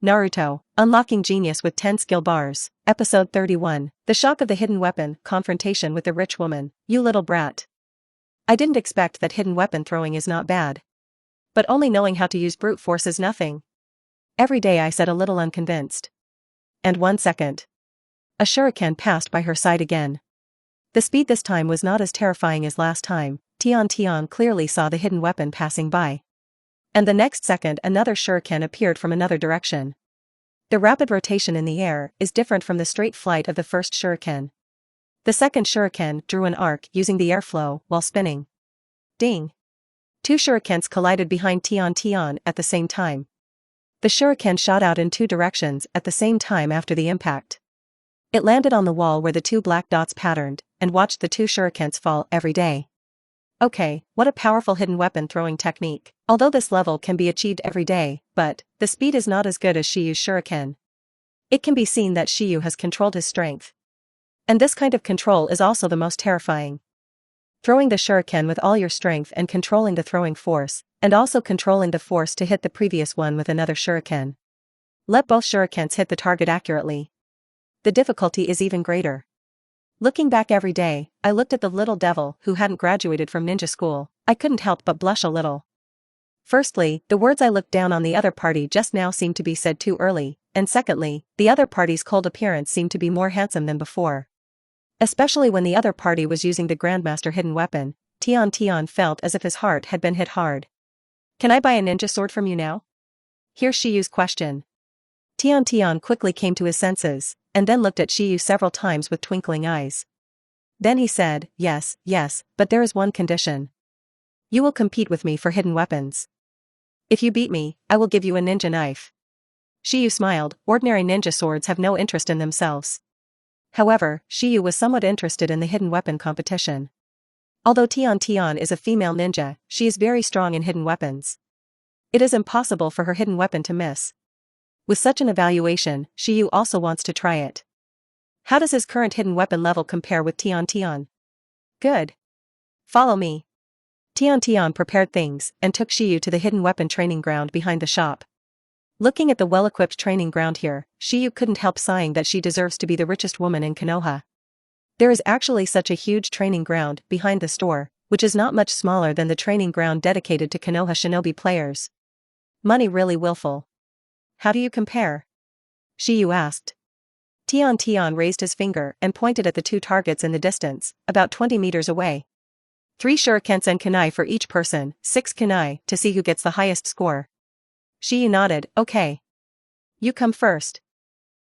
Naruto, Unlocking Genius with 10 Skill Bars, Episode 31. The shock of the hidden weapon, confrontation with the rich woman, you little brat. I didn't expect that hidden weapon throwing is not bad. But only knowing how to use brute force is nothing. Every day I said a little unconvinced. And 1 second. A shuriken passed by her side again. The speed this time was not as terrifying as last time. Tian clearly saw the hidden weapon passing by. And the next second another shuriken appeared from another direction. The rapid rotation in the air is different from the straight flight of the first shuriken. The second shuriken drew an arc using the airflow while spinning. Ding! 2 shurikens collided behind Tian at the same time. The shuriken shot out in 2 directions at the same time after the impact. It landed on the wall where the 2 black dots patterned, and watched the 2 shurikens fall every day. Okay, what a powerful hidden weapon throwing technique. Although this level can be achieved every day, but the speed is not as good as Shiyu's shuriken. It can be seen that Shiyu has controlled his strength. And this kind of control is also the most terrifying. Throwing the shuriken with all your strength and controlling the throwing force, and also controlling the force to hit the previous one with another shuriken. Let both shurikens hit the target accurately. The difficulty is even greater. Looking back every day, I looked at the little devil who hadn't graduated from ninja school. I couldn't help but blush a little. Firstly, the words I looked down on the other party just now seemed to be said too early, and secondly, the other party's cold appearance seemed to be more handsome than before. Especially when the other party was using the Grandmaster hidden weapon, Tian felt as if his heart had been hit hard. Can I buy a ninja sword from you now? Here's Shiyu's question. Tian quickly came to his senses, and then looked at Shiyu several times with twinkling eyes. Then he said, yes, but there is one condition. You will compete with me for hidden weapons. If you beat me, I will give you a ninja knife. Shiyu smiled. Ordinary ninja swords have no interest in themselves. However, Shiyu was somewhat interested in the hidden weapon competition. Although Tian is a female ninja, she is very strong in hidden weapons. It is impossible for her hidden weapon to miss. With such an evaluation, Shiyu also wants to try it. How does his current hidden weapon level compare with Tian? Good. Follow me. Tian prepared things and took Shiyu to the hidden weapon training ground behind the shop. Looking at the well-equipped training ground here, Shiyu couldn't help sighing that she deserves to be the richest woman in Konoha. There is actually such a huge training ground behind the store, which is not much smaller than the training ground dedicated to Konoha shinobi players. Money really willful. How do you compare? Shiyu asked. Tian raised his finger and pointed at the 2 targets in the distance, about 20 meters away. 3 shurikens and kunai for each person, 6 kunai, to see who gets the highest score. Shiyu nodded, okay. You come first.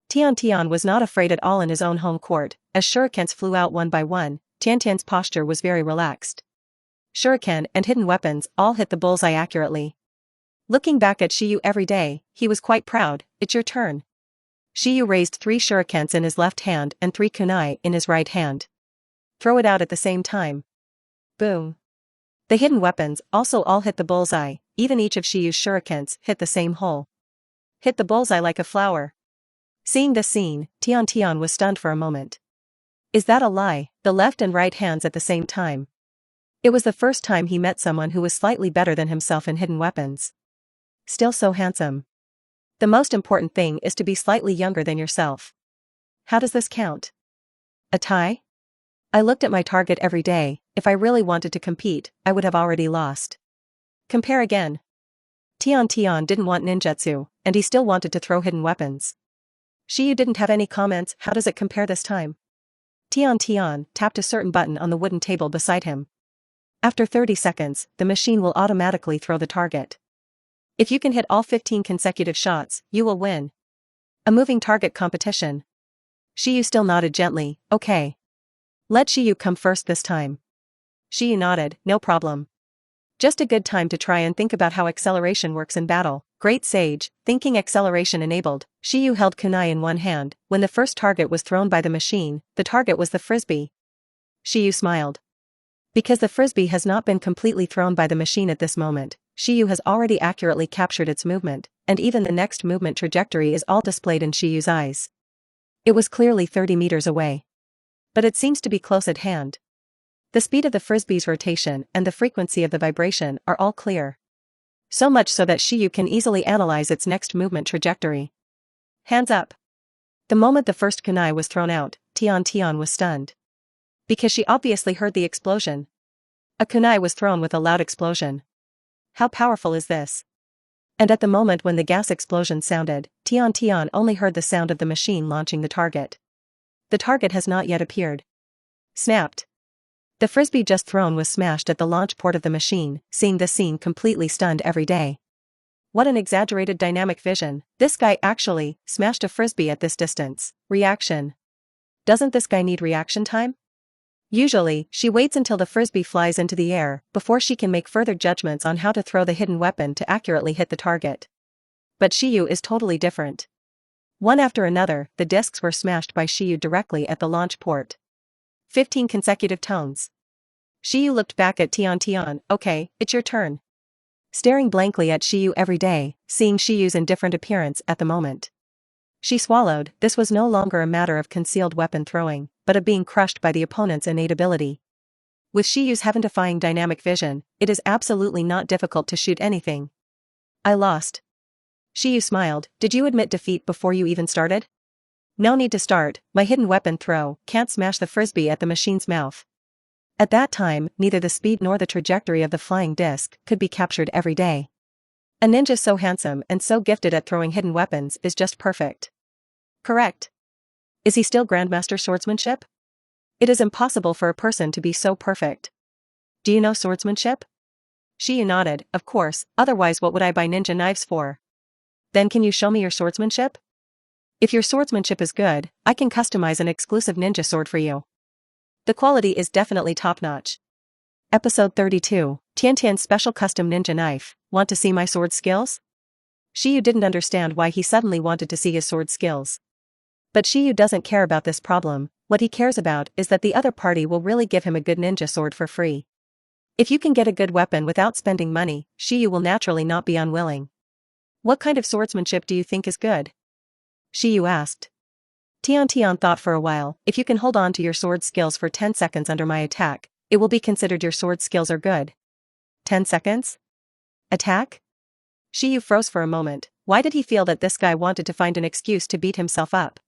Tian was not afraid at all in his own home court. As shurikens flew out one by one, Tian's posture was very relaxed. Shuriken and hidden weapons all hit the bullseye accurately. Looking back at Shiyu every day, he was quite proud. It's your turn. Shiyu raised 3 shurikens in his left hand and 3 kunai in his right hand. Throw it out at the same time. Boom. The hidden weapons also all hit the bullseye, even each of Shiyu's shurikens hit the same hole. Hit the bullseye like a flower. Seeing this scene, Tian was stunned for a moment. Is that a lie? The left and right hands at the same time. It was the first time he met someone who was slightly better than himself in hidden weapons. Still so handsome. The most important thing is to be slightly younger than yourself. How does this count? A tie? I looked at my target every day. If I really wanted to compete, I would have already lost. Compare again. Tian didn't want ninjutsu, and he still wanted to throw hidden weapons. Shiyu didn't have any comments. How does it compare this time? Tian tapped a certain button on the wooden table beside him. After 30 seconds, the machine will automatically throw the target. If you can hit all 15 consecutive shots, you will win. A moving target competition. Shiyu still nodded gently, okay. Let Shiyu come first this time. Shiyu nodded, no problem. Just a good time to try and think about how acceleration works in battle. Great sage, thinking acceleration enabled. Shiyu held kunai in one hand. When the first target was thrown by the machine, the target was the frisbee. Shiyu smiled. Because the frisbee has not been completely thrown by the machine at this moment, Shiyu has already accurately captured its movement, and even the next movement trajectory is all displayed in Shiyu's eyes. It was clearly 30 meters away. But it seems to be close at hand. The speed of the frisbee's rotation and the frequency of the vibration are all clear. So much so that Shiyu can easily analyze its next movement trajectory. Hands up. The moment the first kunai was thrown out, Tian was stunned. Because she obviously heard the explosion. A kunai was thrown with a loud explosion. How powerful is this? And at the moment when the gas explosion sounded, Tian only heard the sound of the machine launching the target. The target has not yet appeared. Snapped. The frisbee just thrown was smashed at the launch port of the machine, seeing this scene completely stunned every day. What an exaggerated dynamic vision, this guy actually smashed a frisbee at this distance. Reaction. Doesn't this guy need reaction time? Usually, she waits until the frisbee flies into the air before she can make further judgments on how to throw the hidden weapon to accurately hit the target. But Shiyu is totally different. One after another, the discs were smashed by Shiyu directly at the launch port. 15 consecutive tones. Shiyu looked back at Tian. Okay, it's your turn. Staring blankly at Shiyu every day, seeing Shiyu's indifferent appearance at the moment. She swallowed. This was no longer a matter of concealed weapon throwing, but of being crushed by the opponent's innate ability. With Shiyu's heaven-defying dynamic vision, it is absolutely not difficult to shoot anything. I lost. Shiyu smiled. Did you admit defeat before you even started? No need to start, my hidden weapon throw can't smash the frisbee at the machine's mouth. At that time, neither the speed nor the trajectory of the flying disc could be captured every day. A ninja so handsome and so gifted at throwing hidden weapons is just perfect. Correct. Is he still Grandmaster Swordsmanship? It is impossible for a person to be so perfect. Do you know swordsmanship? Shiyu nodded. Of course, otherwise what would I buy ninja knives for? Then can you show me your swordsmanship? If your swordsmanship is good, I can customize an exclusive ninja sword for you. The quality is definitely top-notch. Episode 32, Tian's special custom ninja knife. Want to see my sword skills? Shiyu didn't understand why he suddenly wanted to see his sword skills. But Shiyu doesn't care about this problem, what he cares about is that the other party will really give him a good ninja sword for free. If you can get a good weapon without spending money, Shiyu will naturally not be unwilling. What kind of swordsmanship do you think is good? Shiyu asked. Tian thought for a while. If you can hold on to your sword skills for 10 seconds under my attack, it will be considered your sword skills are good. 10 seconds? Attack? Shiyu froze for a moment. Why did he feel that this guy wanted to find an excuse to beat himself up?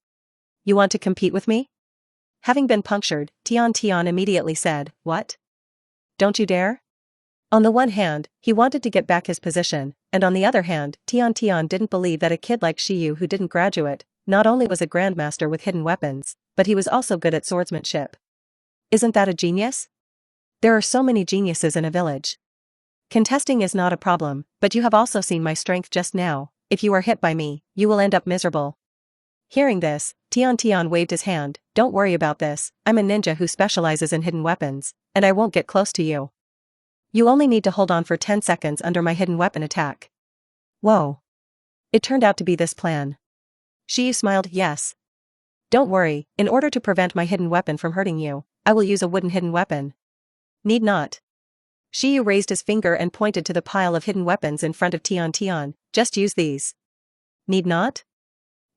You want to compete with me? Having been punctured, Tian immediately said, what? Don't you dare? On the one hand, he wanted to get back his position, and on the other hand, Tian didn't believe that a kid like Shiyu who didn't graduate, not only was a grandmaster with hidden weapons, but he was also good at swordsmanship. Isn't that a genius? There are so many geniuses in a village. Contesting is not a problem, but you have also seen my strength just now. If you are hit by me, you will end up miserable. Hearing this, Tian waved his hand. Don't worry about this, I'm a ninja who specializes in hidden weapons, and I won't get close to you. You only need to hold on for 10 seconds under my hidden weapon attack. Whoa. It turned out to be this plan. Shiyu smiled. Yes. Don't worry, in order to prevent my hidden weapon from hurting you, I will use a wooden hidden weapon. Need not. Shiyu raised his finger and pointed to the pile of hidden weapons in front of Tian. Just use these. Need not?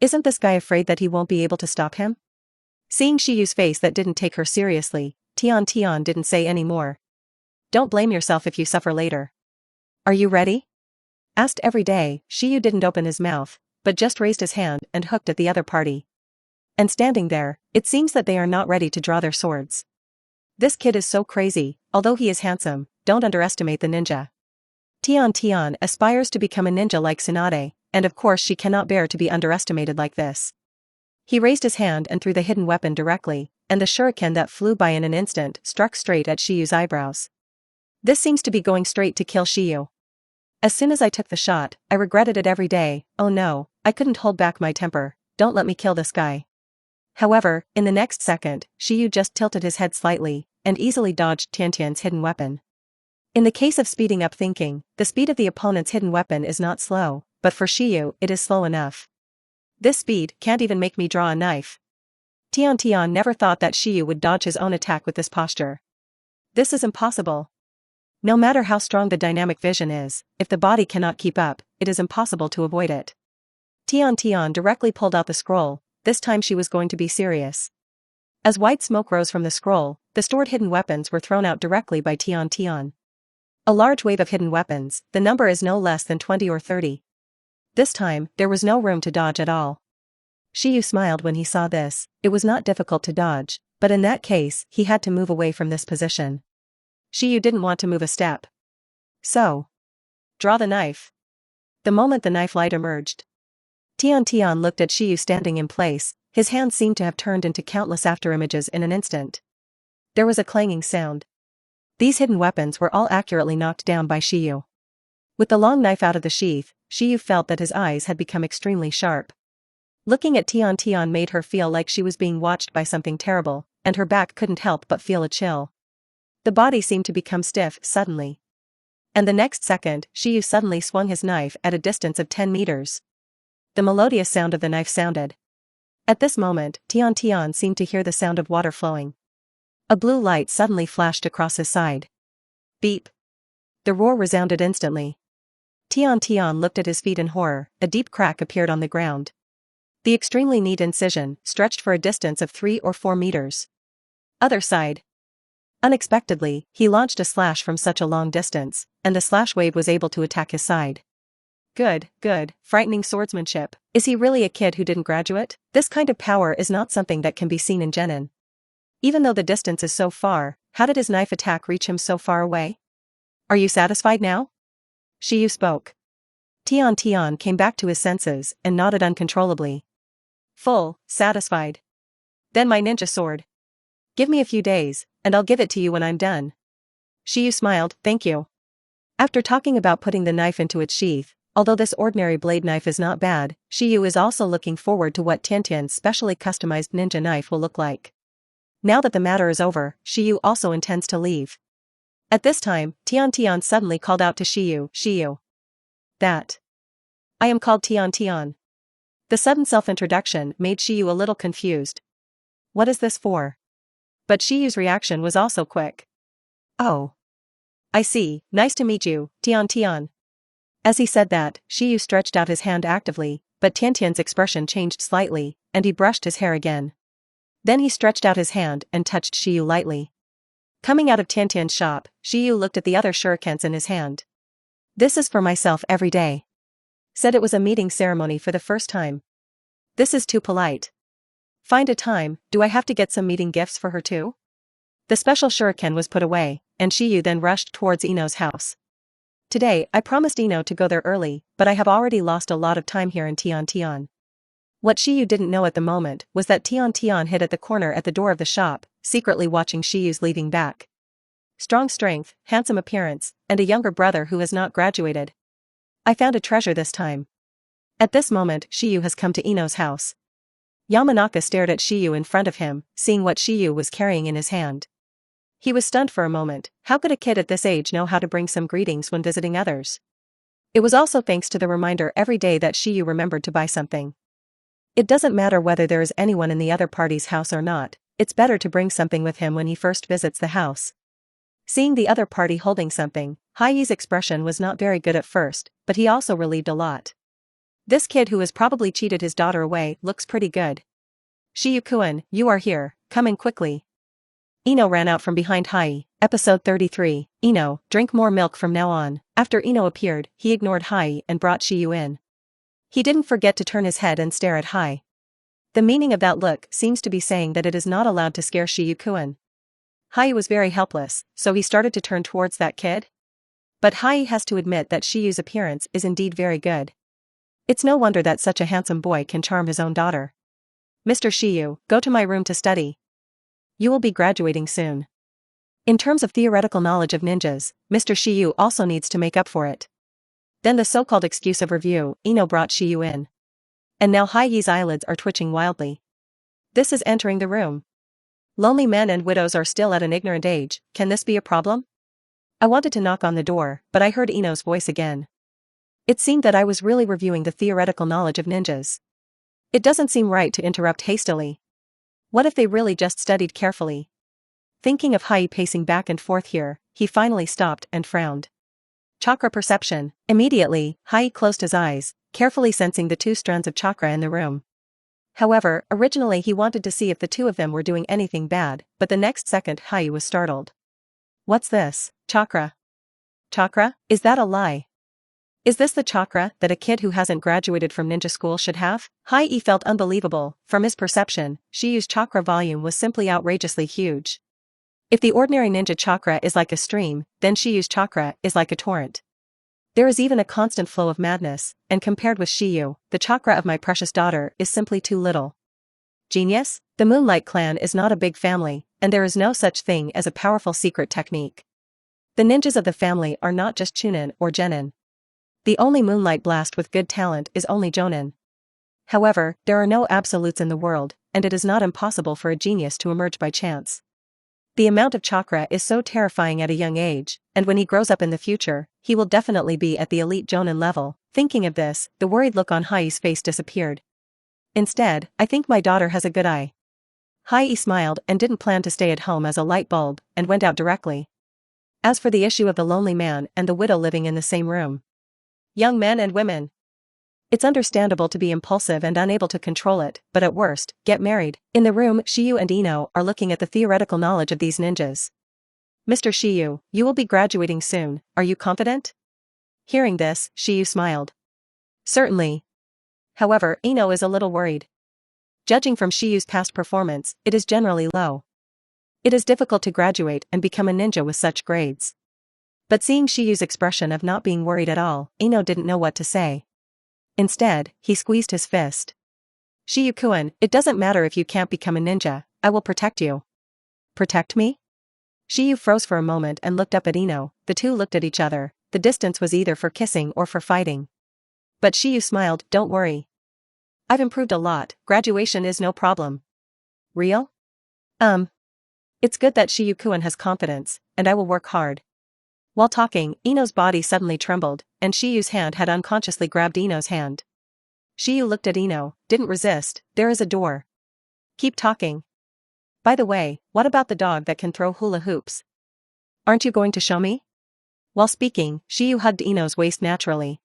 Isn't this guy afraid that he won't be able to stop him? Seeing Shiyu's face that didn't take her seriously, Tian didn't say any more. Don't blame yourself if you suffer later. Are you ready? Asked every day, Shiyu didn't open his mouth, but just raised his hand and hooked at the other party. And standing there, it seems that they are not ready to draw their swords. This kid is so crazy, although he is handsome, don't underestimate the ninja. Tian aspires to become a ninja like Tsunade, and of course she cannot bear to be underestimated like this. He raised his hand and threw the hidden weapon directly, and the shuriken that flew by in an instant struck straight at Shiyu's eyebrows. This seems to be going straight to kill Shiyu. As soon as I took the shot, I regretted it every day. Oh no, I couldn't hold back my temper. Don't let me kill this guy. However, in the next second, Shiyu just tilted his head slightly, and easily dodged Tian's hidden weapon. In the case of speeding up thinking, the speed of the opponent's hidden weapon is not slow, but for Shiyu, it is slow enough. This speed can't even make me draw a knife. Tian never thought that Shiyu would dodge his own attack with this posture. This is impossible. No matter how strong the dynamic vision is, if the body cannot keep up, it is impossible to avoid it. Tian directly pulled out the scroll, this time she was going to be serious. As white smoke rose from the scroll, the stored hidden weapons were thrown out directly by Tian. A large wave of hidden weapons, the number is no less than 20 or 30. This time, there was no room to dodge at all. Shiyu smiled when he saw this. It was not difficult to dodge, but in that case, he had to move away from this position. Shiyu didn't want to move a step. So, draw the knife. The moment the knife light emerged, Tian looked at Shiyu standing in place. His hands seemed to have turned into countless afterimages in an instant. There was a clanging sound. These hidden weapons were all accurately knocked down by Shiyu. With the long knife out of the sheath, Shiyu felt that his eyes had become extremely sharp. Looking at Tian made her feel like she was being watched by something terrible, and her back couldn't help but feel a chill. The body seemed to become stiff suddenly. And the next second, Shiyu suddenly swung his knife at a distance of 10 meters. The melodious sound of the knife sounded. At this moment, Tian seemed to hear the sound of water flowing. A blue light suddenly flashed across his side. Beep. The roar resounded instantly. Tian looked at his feet in horror. A deep crack appeared on the ground. The extremely neat incision stretched for a distance of 3 or 4 meters. Other side. Unexpectedly, he launched a slash from such a long distance, and the slash wave was able to attack his side. Good, frightening swordsmanship. Is he really a kid who didn't graduate? This kind of power is not something that can be seen in genin. Even though the distance is so far, how did his knife attack reach him so far away? Are you satisfied now? Shiyu spoke. Tian came back to his senses and nodded uncontrollably. Satisfied. Then my ninja sword. Give me a few days, and I'll give it to you when I'm done. Shiyu smiled, thank you. After talking about putting the knife into its sheath, although this ordinary blade knife is not bad, Shiyu is also looking forward to what Tian's specially customized ninja knife will look like. Now that the matter is over, Shiyu also intends to leave. At this time, Tian suddenly called out to Shiyu. That. I am called Tian. The sudden self-introduction made Shiyu a little confused. What is this for? But Shiyu's reaction was also quick. Oh. I see, nice to meet you, Tian. As he said that, Shiyu stretched out his hand actively, but Tian's expression changed slightly, and he brushed his hair again. Then he stretched out his hand and touched Shiyu lightly. Coming out of Tian's shop, Shiyu looked at the other shurikens in his hand. This is for myself every day. Said it was a meeting ceremony for the first time. This is too polite. Find a time, do I have to get some meeting gifts for her too? The special shuriken was put away, and Shiyu then rushed towards Ino's house. Today, I promised Ino to go there early, but I have already lost a lot of time here in Tian. What Shiyu didn't know at the moment was that Tian hid at the corner at the door of the shop, secretly watching Shiyu's leaving back. Strong strength, handsome appearance, and a younger brother who has not graduated. I found a treasure this time. At this moment, Shiyu has come to Ino's house. Yamanaka stared at Shiyu in front of him, seeing what Shiyu was carrying in his hand. He was stunned for a moment. How could a kid at this age know how to bring some greetings when visiting others? It was also thanks to the reminder every day that Shiyu remembered to buy something. It doesn't matter whether there is anyone in the other party's house or not, it's better to bring something with him when he first visits the house. Seeing the other party holding something, Haiyi's expression was not very good at first, but he also relieved a lot. This kid who has probably cheated his daughter away looks pretty good. Shiyu-kun, you are here, come in quickly. Ino ran out from behind Hai. Episode 33, Ino, drink more milk from now on. After Ino appeared, he ignored Hai and brought Shiyu in. He didn't forget to turn his head and stare at Hai. The meaning of that look seems to be saying that it is not allowed to scare Shiyu-kun. Hai was very helpless, so he started to turn towards that kid. But Hai has to admit that Shiyu's appearance is indeed very good. It's no wonder that such a handsome boy can charm his own daughter. Mr. Shiyu, go to my room to study. You will be graduating soon. In terms of theoretical knowledge of ninjas, Mr. Shiyu also needs to make up for it. Then the so-called excuse of review, Ino brought Shiyu in. And now Haiyi's eyelids are twitching wildly. This is entering the room. Lonely men and widows are still at an ignorant age, can this be a problem? I wanted to knock on the door, but I heard Ino's voice again. It seemed that I was really reviewing the theoretical knowledge of ninjas. It doesn't seem right to interrupt hastily. What if they really just studied carefully? Thinking of Hai pacing back and forth here, he finally stopped and frowned. Chakra perception. Immediately, Hai closed his eyes, carefully sensing the 2 strands of chakra in the room. However, originally he wanted to see if the 2 of them were doing anything bad, but the next second Hai was startled. What's this? Chakra? Chakra? Is that a lie? Is this the chakra that a kid who hasn't graduated from ninja school should have? Hai felt unbelievable. From his perception, Shiyu's chakra volume was simply outrageously huge. If the ordinary ninja chakra is like a stream, then Shiyu's chakra is like a torrent. There is even a constant flow of madness, and compared with Shiyu, the chakra of my precious daughter is simply too little. Genius? The Moonlight clan is not a big family, and there is no such thing as a powerful secret technique. The ninjas of the family are not just Chunin or Genin. The only Moonlight blast with good talent is only Jonin. However, there are no absolutes in the world, and it is not impossible for a genius to emerge by chance. The amount of chakra is so terrifying at a young age, and when he grows up in the future, he will definitely be at the elite Jonin level. Thinking of this, the worried look on Hai's face disappeared. Instead, I think my daughter has a good eye. Hai smiled and didn't plan to stay at home as a light bulb, and went out directly. As for the issue of the lonely man and the widow living in the same room. Young men and women. It's understandable to be impulsive and unable to control it, but at worst, get married. In the room, Shiyu and Ino are looking at the theoretical knowledge of these ninjas. Mr. Shiyu, you will be graduating soon, are you confident? Hearing this, Shiyu smiled. Certainly. However, Ino is a little worried. Judging from Shiyu's past performance, it is generally low. It is difficult to graduate and become a ninja with such grades. But seeing Shiyu's expression of not being worried at all, Ino didn't know what to say. Instead, he squeezed his fist. Shiyu-kun, it doesn't matter if you can't become a ninja, I will protect you. Protect me? Shiyu froze for a moment and looked up at Ino. The two looked at each other. The distance was either for kissing or for fighting. But Shiyu smiled, don't worry. I've improved a lot, graduation is no problem. Real? It's good that Shiyu-kun has confidence, and I will work hard. While talking, Ino's body suddenly trembled, and Shiyu's hand had unconsciously grabbed Ino's hand. Shiyu looked at Ino, didn't resist, there is a door. Keep talking. By the way, what about the dog that can throw hula hoops? Aren't you going to show me? While speaking, Shiyu hugged Ino's waist naturally.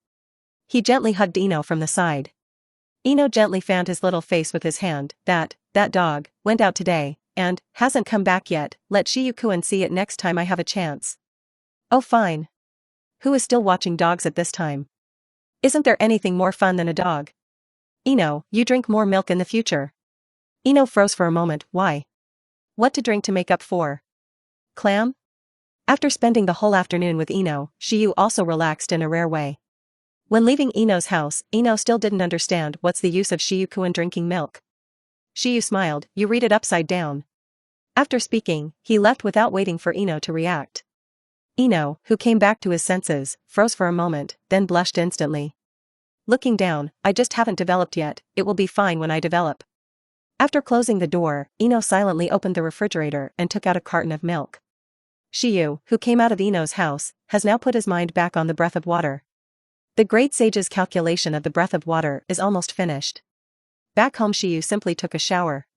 He gently hugged Ino from the side. Ino gently fanned his little face with his hand. That dog, went out today, and hasn't come back yet. Let Shiyu-kun see it next time I have a chance. Oh fine. Who is still watching dogs at this time? Isn't there anything more fun than a dog? Ino, you drink more milk in the future. Ino froze for a moment, why? What to drink to make up for? Clam? After spending the whole afternoon with Ino, Shiyu also relaxed in a rare way. When leaving Ino's house, Ino still didn't understand what's the use of Shiyu-kun drinking milk. Shiyu smiled, you read it upside down. After speaking, he left without waiting for Ino to react. Ino, who came back to his senses, froze for a moment, then blushed instantly. Looking down, I just haven't developed yet, it will be fine when I develop. After closing the door, Ino silently opened the refrigerator and took out a carton of milk. Shiyu, who came out of Ino's house, has now put his mind back on the breath of water. The great sage's calculation of the breath of water is almost finished. Back home, Shiyu simply took a shower.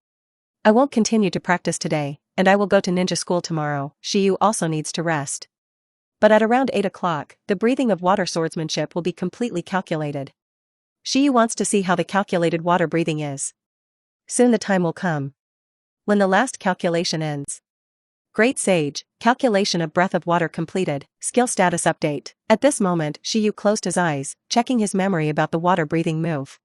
I won't continue to practice today, and I will go to ninja school tomorrow. Shiyu also needs to rest. But at around 8 o'clock, the breathing of water swordsmanship will be completely calculated. Shiyu wants to see how the calculated water breathing is. Soon the time will come. When the last calculation ends. Great Sage, calculation of breath of water completed, skill status update. At this moment, Shiyu closed his eyes, checking his memory about the water breathing move.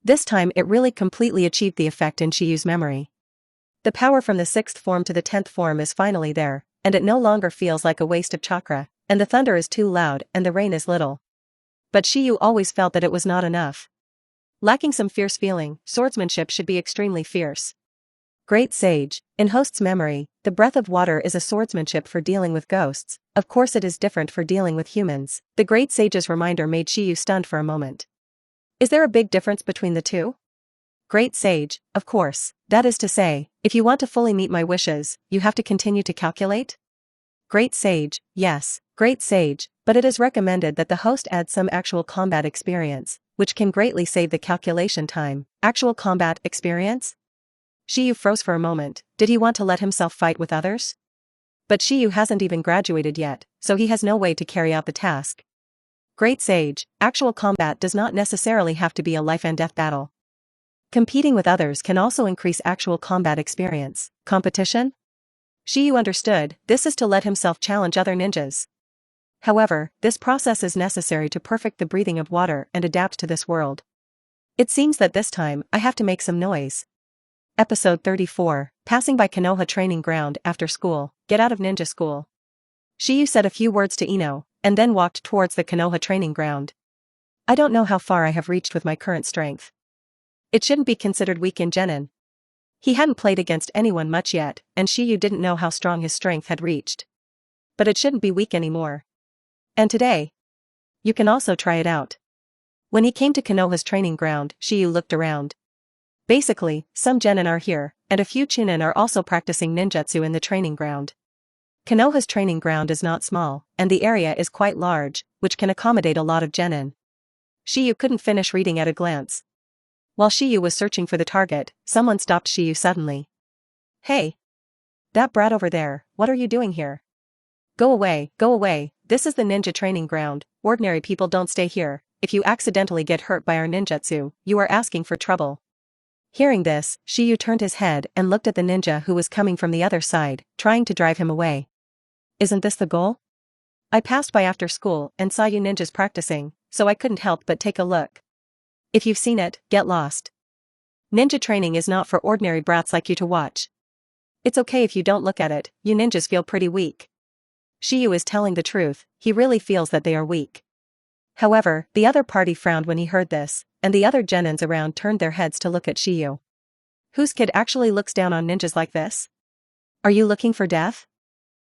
This time it really completely achieved the effect in Shiyu's memory. The power from the 6th form to the 10th form is finally there, and it no longer feels like a waste of chakra, and the thunder is too loud and the rain is little. But Shiyu always felt that it was not enough. Lacking some fierce feeling, swordsmanship should be extremely fierce. Great Sage, in host's memory, the breath of water is a swordsmanship for dealing with ghosts, of course it is different for dealing with humans. The Great Sage's reminder made Shiyu stunned for a moment. Is there a big difference between the two? Great Sage, of course, that is to say, if you want to fully meet my wishes, you have to continue to calculate? Great Sage, yes, Great Sage, but it is recommended that the host add some actual combat experience, which can greatly save the calculation time. Actual combat experience? Shiyu froze for a moment. Did he want to let himself fight with others? But Shiyu hasn't even graduated yet, so he has no way to carry out the task. Great Sage, actual combat does not necessarily have to be a life-and-death battle. Competing with others can also increase actual combat experience. Competition? Shiyu understood, this is to let himself challenge other ninjas. However, this process is necessary to perfect the breathing of water and adapt to this world. It seems that this time, I have to make some noise. Episode 34, Passing by Konoha Training Ground after school, get out of ninja school. Shiyu said a few words to Ino, and then walked towards the Konoha training ground. I don't know how far I have reached with my current strength. It shouldn't be considered weak in genin. He hadn't played against anyone much yet, and Shiyu didn't know how strong his strength had reached. But it shouldn't be weak anymore. And today, you can also try it out. When he came to Konoha's training ground, Shiyu looked around. Basically, some genin are here, and a few chunin are also practicing ninjutsu in the training ground. Konoha's training ground is not small, and the area is quite large, which can accommodate a lot of genin. Shiyu couldn't finish reading at a glance. While Shiyu was searching for the target, someone stopped Shiyu suddenly. Hey! That brat over there, what are you doing here? Go away, this is the ninja training ground, ordinary people don't stay here, if you accidentally get hurt by our ninjutsu, you are asking for trouble. Hearing this, Shiyu turned his head and looked at the ninja who was coming from the other side, trying to drive him away. Isn't this the goal? I passed by after school and saw you ninjas practicing, so I couldn't help but take a look. If you've seen it, get lost. Ninja training is not for ordinary brats like you to watch. It's okay if you don't look at it, you ninjas feel pretty weak. Shiyu is telling the truth, he really feels that they are weak. However, the other party frowned when he heard this, and the other genins around turned their heads to look at Shiyu. Whose kid actually looks down on ninjas like this? Are you looking for death?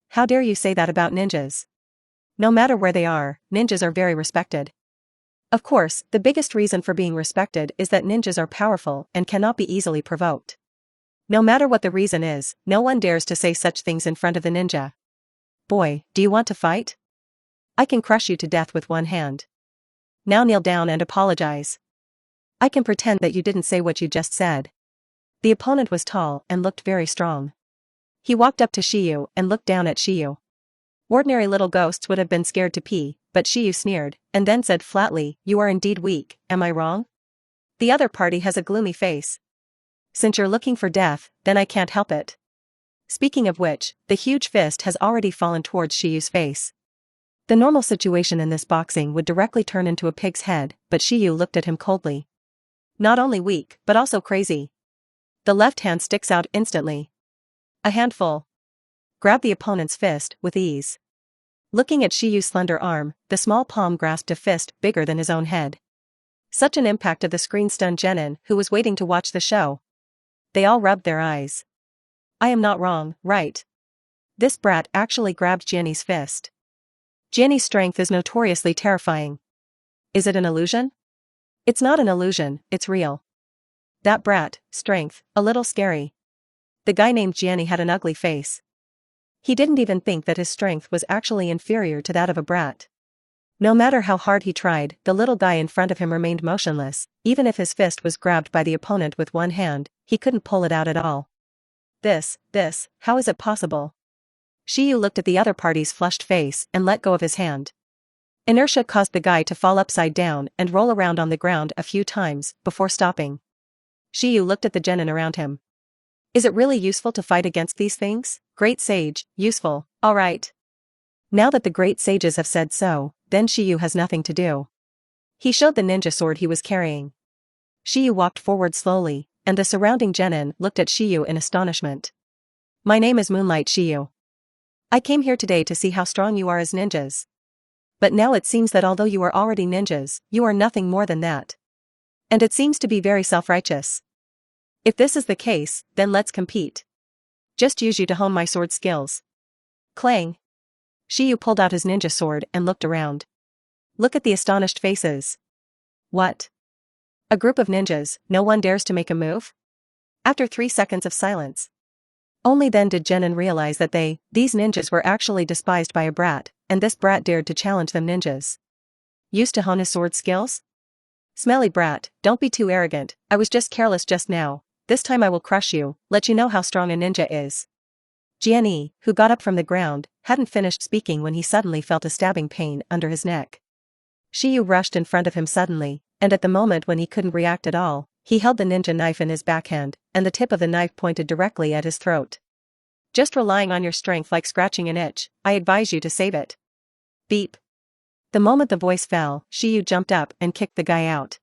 How dare you say that about ninjas? No matter where they are, ninjas are very respected. Of course, the biggest reason for being respected is that ninjas are powerful and cannot be easily provoked. No matter what the reason is, no one dares to say such things in front of the ninja. Boy, do you want to fight? I can crush you to death with one hand. Now kneel down and apologize. I can pretend that you didn't say what you just said. The opponent was tall and looked very strong. He walked up to Shiyu and looked down at Shiyu. Ordinary little ghosts would have been scared to pee, but Shiyu sneered, and then said flatly, "You are indeed weak, am I wrong?" The other party has a gloomy face. Since you're looking for death, then I can't help it. Speaking of which, the huge fist has already fallen towards Shiyu's face. The normal situation in this boxing would directly turn into a pig's head, but Shiyu looked at him coldly. Not only weak, but also crazy. The left hand sticks out instantly. A handful. Grab the opponent's fist with ease. Looking at Shiyu's slender arm, the small palm grasped a fist bigger than his own head. Such an impact of the screen stunned genin who was waiting to watch the show. They all rubbed their eyes. I am not wrong, right? This brat actually grabbed Jenny's fist. Jenny's strength is notoriously terrifying. Is it an illusion? It's not an illusion, it's real. That brat, strength, a little scary. The guy named Gianni had an ugly face. He didn't even think that his strength was actually inferior to that of a brat. No matter how hard he tried, the little guy in front of him remained motionless, even if his fist was grabbed by the opponent with one hand, he couldn't pull it out at all. How is it possible? Shiyu looked at the other party's flushed face and let go of his hand. Inertia caused the guy to fall upside down and roll around on the ground a few times, before stopping. Shiyu looked at the genin around him. Is it really useful to fight against these things? Great sage, useful, alright. Now that the great sages have said so, then Shiyu has nothing to do. He showed the ninja sword he was carrying. Shiyu walked forward slowly, and the surrounding genin looked at Shiyu in astonishment. My name is Moonlight Shiyu. I came here today to see how strong you are as ninjas. But now it seems that although you are already ninjas, you are nothing more than that. And it seems to be very self-righteous. If this is the case, then let's compete. Just use you to hone my sword skills. Clang. Shiyu pulled out his ninja sword and looked around. Look at the astonished faces. What? A group of ninjas, no one dares to make a move? After 3 seconds of silence. Only then did genin realize that these ninjas were actually despised by a brat, and this brat dared to challenge them ninjas. Used to hone his sword skills? Smelly brat, don't be too arrogant, I was just careless just now, this time I will crush you, let you know how strong a ninja is. Jianyi, who got up from the ground, hadn't finished speaking when he suddenly felt a stabbing pain under his neck. Shiyu rushed in front of him suddenly, and at the moment when he couldn't react at all, he held the ninja knife in his backhand, and the tip of the knife pointed directly at his throat. Just relying on your strength like scratching an itch, I advise you to save it. Beep. The moment the voice fell, Shiyu jumped up and kicked the guy out.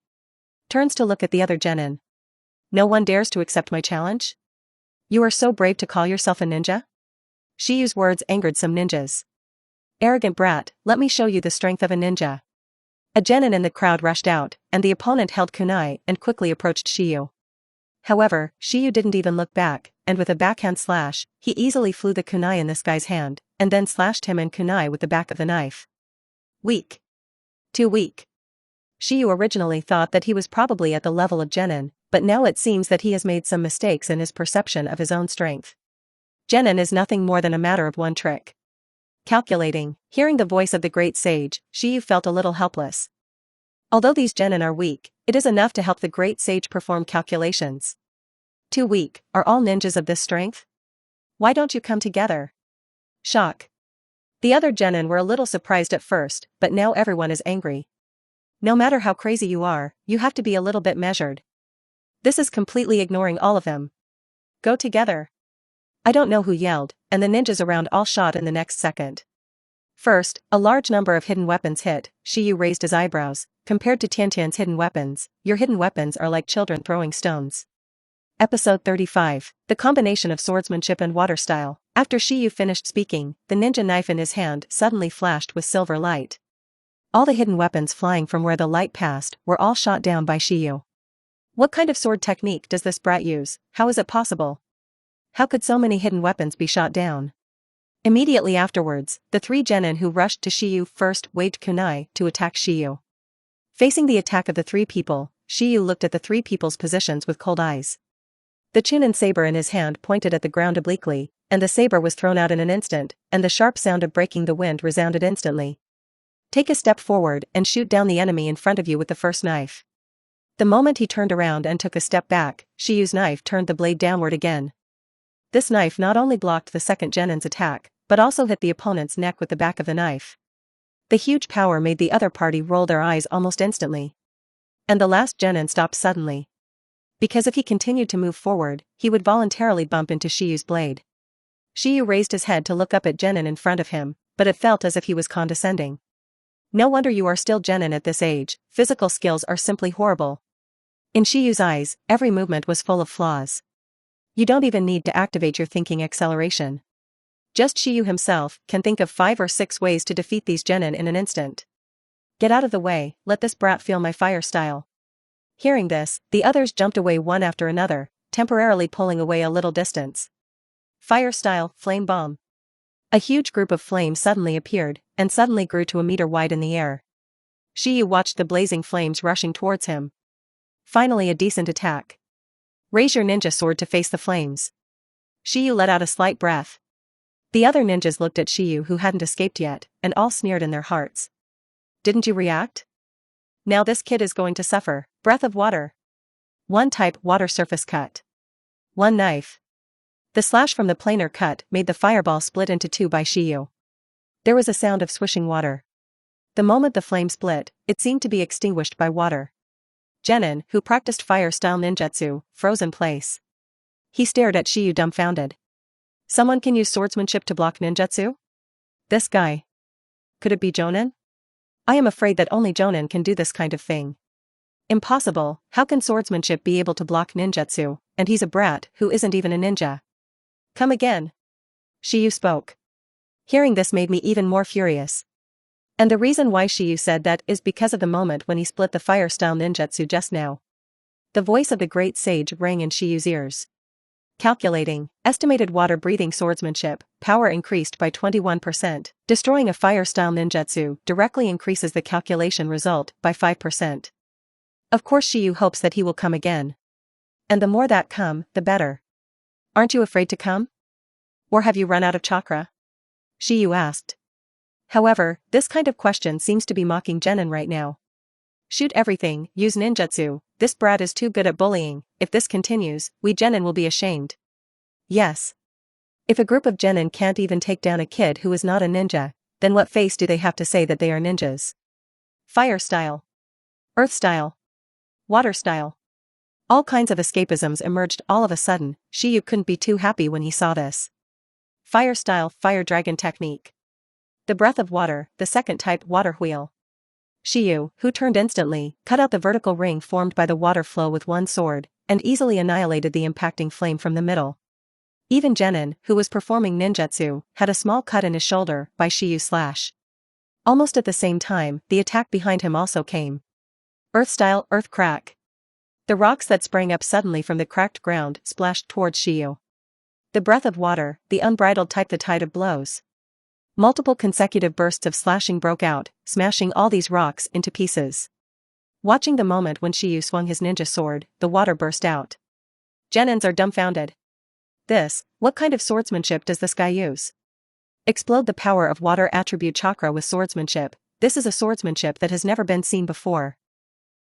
Turns to look at the other genin. No one dares to accept my challenge? You are so brave to call yourself a ninja? Shiyu's words angered some ninjas. Arrogant brat, let me show you the strength of a ninja. A genin in the crowd rushed out, and the opponent held kunai and quickly approached Shiyu. However, Shiyu didn't even look back, and with a backhand slash, he easily flew the kunai in this guy's hand, and then slashed him in kunai with the back of the knife. Weak. Too weak. Shiyu originally thought that he was probably at the level of genin, but now it seems that he has made some mistakes in his perception of his own strength. Genin is nothing more than a matter of one trick. Calculating, hearing the voice of the great sage, Shiyu felt a little helpless. Although these genin are weak, it is enough to help the great sage perform calculations. Too weak, are all ninjas of this strength? Why don't you come together? Shock. The other genin were a little surprised at first, but now everyone is angry. No matter how crazy you are, you have to be a little bit measured. This is completely ignoring all of them. Go together. I don't know who yelled, and the ninjas around all shot in the next second. First, a large number of hidden weapons hit. Shiyu raised his eyebrows. Compared to Tiantian's hidden weapons, your hidden weapons are like children throwing stones. Episode 35, the combination of swordsmanship and water style. After Shiyu finished speaking, the ninja knife in his hand suddenly flashed with silver light. All the hidden weapons flying from where the light passed were all shot down by Shiyu. What kind of sword technique does this brat use? How is it possible? How could so many hidden weapons be shot down? Immediately afterwards, the three genin who rushed to Shiyu first waved kunai to attack Shiyu. Facing the attack of the three people, Shiyu looked at the three people's positions with cold eyes. The chunin saber in his hand pointed at the ground obliquely, and the saber was thrown out in an instant, and the sharp sound of breaking the wind resounded instantly. Take a step forward and shoot down the enemy in front of you with the first knife. The moment he turned around and took a step back, Shiyu's knife turned the blade downward again. This knife not only blocked the second genin's attack, but also hit the opponent's neck with the back of the knife. The huge power made the other party roll their eyes almost instantly. And the last genin stopped suddenly. Because if he continued to move forward, he would voluntarily bump into Shiyu's blade. Shiyu raised his head to look up at genin in front of him, but it felt as if he was condescending. No wonder you are still genin at this age, physical skills are simply horrible. In Shiyu's eyes, every movement was full of flaws. You don't even need to activate your thinking acceleration. Just Shiyu himself can think of 5 or 6 ways to defeat these genin in an instant. Get out of the way, let this brat feel my fire style. Hearing this, the others jumped away one after another, temporarily pulling away a little distance. Fire style, flame bomb. A huge group of flames suddenly appeared, and suddenly grew to a meter wide in the air. Shiyu watched the blazing flames rushing towards him. Finally a decent attack. Raise your ninja sword to face the flames. Shiyu let out a slight breath. The other ninjas looked at Shiyu who hadn't escaped yet, and all sneered in their hearts. Didn't you react? Now this kid is going to suffer. Breath of water. One type water surface cut. One knife. The slash from the planar cut made the fireball split into 2 by Shiyu. There was a sound of swishing water. The moment the flame split, it seemed to be extinguished by water. Genin, who practiced fire-style ninjutsu, froze in place. He stared at Shiyu dumbfounded. Someone can use swordsmanship to block ninjutsu? This guy. Could it be Jonin? I am afraid that only Jonin can do this kind of thing. Impossible, how can swordsmanship be able to block ninjutsu, and he's a brat who isn't even a ninja? Come again. Shiyu spoke. Hearing this made me even more furious. And the reason why Shiyu said that is because of the moment when he split the fire-style ninjutsu just now. The voice of the great sage rang in Shiyu's ears. Calculating, estimated water-breathing swordsmanship, power increased by 21%. Destroying a fire-style ninjutsu directly increases the calculation result by 5%. Of course Shiyu hopes that he will come again. And the more that come, the better. Aren't you afraid to come? Or have you run out of chakra? Shiyu asked. However, this kind of question seems to be mocking genin right now. Shoot everything, use ninjutsu, this brat is too good at bullying, if this continues, we genin will be ashamed. Yes. If a group of genin can't even take down a kid who is not a ninja, then what face do they have to say that they are ninjas? Fire style. Earth style. Water style. All kinds of escapisms emerged all of a sudden. Shiyu couldn't be too happy when he saw this. Fire style, fire dragon technique. The breath of water, the second type water wheel. Shiyu, who turned instantly, cut out the vertical ring formed by the water flow with one sword, and easily annihilated the impacting flame from the middle. Even Genin, who was performing ninjutsu, had a small cut in his shoulder by Shiyu's slash. Almost at the same time, the attack behind him also came. Earth-style earth crack. The rocks that sprang up suddenly from the cracked ground splashed towards Shiyu. The breath of water, the unbridled type, the tide of blows. Multiple consecutive bursts of slashing broke out, smashing all these rocks into pieces. Watching the moment when Shiyu swung his ninja sword, the water burst out. Genins are dumbfounded. What kind of swordsmanship does this guy use? Explode the power of water attribute chakra with swordsmanship. This is a swordsmanship that has never been seen before.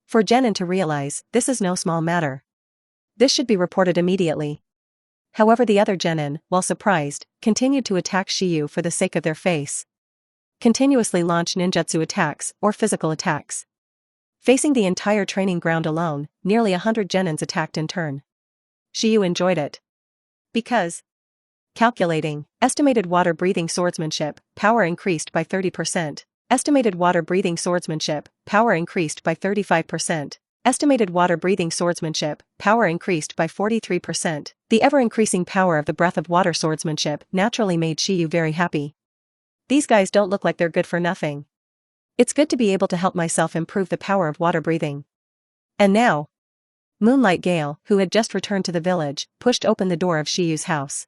For Genin to realize, this is no small matter. This should be reported immediately. However, the other Genin, while surprised, continued to attack Shiyu for the sake of their face. Continuously launch ninjutsu attacks, or physical attacks. Facing the entire training ground alone, nearly 100 Genins attacked in turn. Shiyu enjoyed it. Because. Calculating, estimated water-breathing swordsmanship, power increased by 30%. Estimated water-breathing swordsmanship, power increased by 35%. Estimated water-breathing swordsmanship, power increased by 43%. The ever-increasing power of the breath of water swordsmanship naturally made Shiyu very happy. These guys don't look like they're good for nothing. It's good to be able to help myself improve the power of water breathing. And now, Moonlight Gale, who had just returned to the village, pushed open the door of Shiyu's house.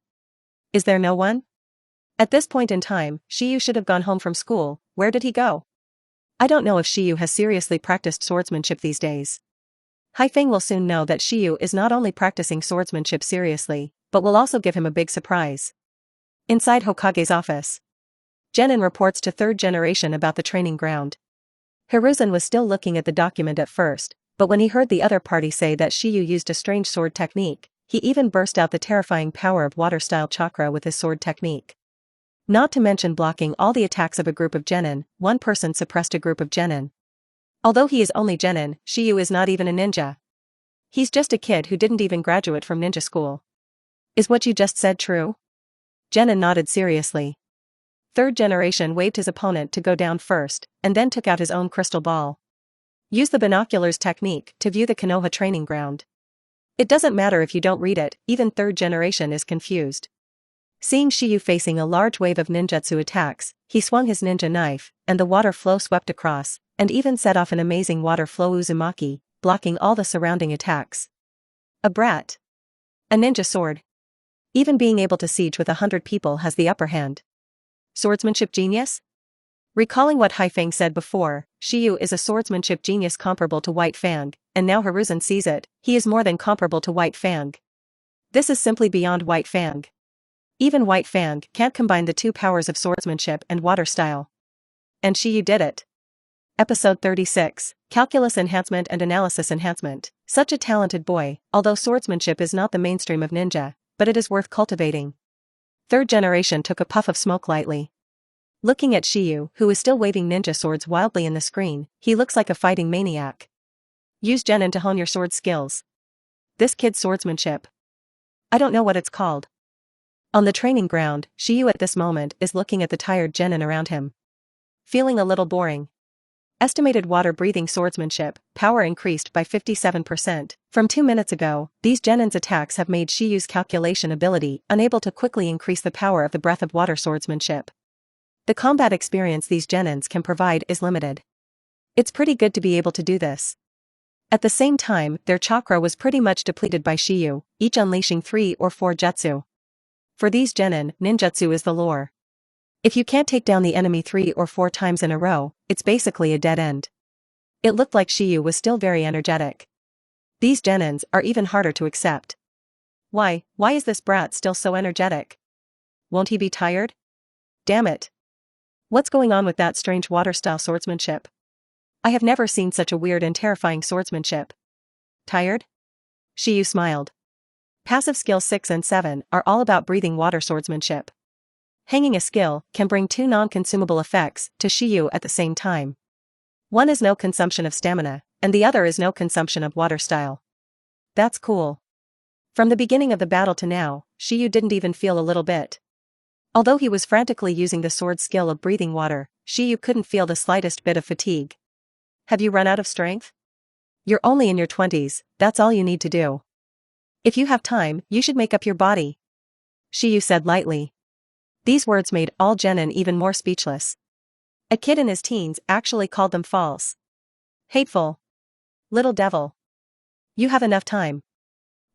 Is there no one? At this point in time, Shiyu should have gone home from school. Where did he go? I don't know if Shiyu has seriously practiced swordsmanship these days. Haifeng will soon know that Shiyu is not only practicing swordsmanship seriously, but will also give him a big surprise. Inside Hokage's office, Genin reports to third generation about the training ground. Hiruzen was still looking at the document at first, but when he heard the other party say that Shiyu used a strange sword technique, he even burst out the terrifying power of water-style chakra with his sword technique. Not to mention blocking all the attacks of a group of Genin, one person suppressed a group of Genin. Although he is only Genin, Shiyu is not even a ninja. He's just a kid who didn't even graduate from ninja school. Is what you just said true? Genin nodded seriously. Third generation waved his opponent to go down first, and then took out his own crystal ball. Use the binoculars technique to view the Konoha training ground. It doesn't matter if you don't read it, even third generation is confused. Seeing Shiyu facing a large wave of ninjutsu attacks, he swung his ninja knife, and the water flow swept across, and even set off an amazing water flow Uzumaki, blocking all the surrounding attacks. A brat. A ninja sword. Even being able to siege with 100 people has the upper hand. Swordsmanship genius? Recalling what Haifeng said before, Shiyu is a swordsmanship genius comparable to White Fang, and now Hiruzen sees it, he is more than comparable to White Fang. This is simply beyond White Fang. Even White Fang can't combine the two powers of swordsmanship and water style. And Shiyu did it. Episode 36, Calculus Enhancement and Analysis Enhancement. Such a talented boy, although swordsmanship is not the mainstream of ninja, but it is worth cultivating. Third generation took a puff of smoke lightly. Looking at Shiyu, who is still waving ninja swords wildly in the screen, he looks like a fighting maniac. Use Genin to hone your sword skills. This kid's swordsmanship. I don't know what it's called. On the training ground, Shiyu at this moment is looking at the tired Genin around him. Feeling a little boring. Estimated water-breathing swordsmanship, power increased by 57%. From 2 minutes ago, these Genin's attacks have made Shiyu's calculation ability unable to quickly increase the power of the breath of water swordsmanship. The combat experience these Genins can provide is limited. It's pretty good to be able to do this. At the same time, their chakra was pretty much depleted by Shiyu, each unleashing 3 or 4 jutsu. For these Genin, ninjutsu is the lore. If you can't take down the enemy 3 or 4 times in a row, it's basically a dead end. It looked like Shiyu was still very energetic. These Genins are even harder to accept. Why is this brat still so energetic? Won't he be tired? Damn it. What's going on with that strange water-style swordsmanship? I have never seen such a weird and terrifying swordsmanship. Tired? Shiyu smiled. Passive skills 6 and 7 are all about breathing water swordsmanship. Hanging a skill can bring 2 non-consumable effects to Shiyu at the same time. One is no consumption of stamina, and the other is no consumption of water style. That's cool. From the beginning of the battle to now, Shiyu didn't even feel a little bit Although he was frantically using the sword skill of breathing water, Shiyu couldn't feel the slightest bit of fatigue. Have you run out of strength? You're only in your 20s, that's all you need to do. If you have time, you should make up your body. Shiyu said lightly. These words made all genin even more speechless. A kid in his teens actually called them false. Hateful. Little devil. You have enough time.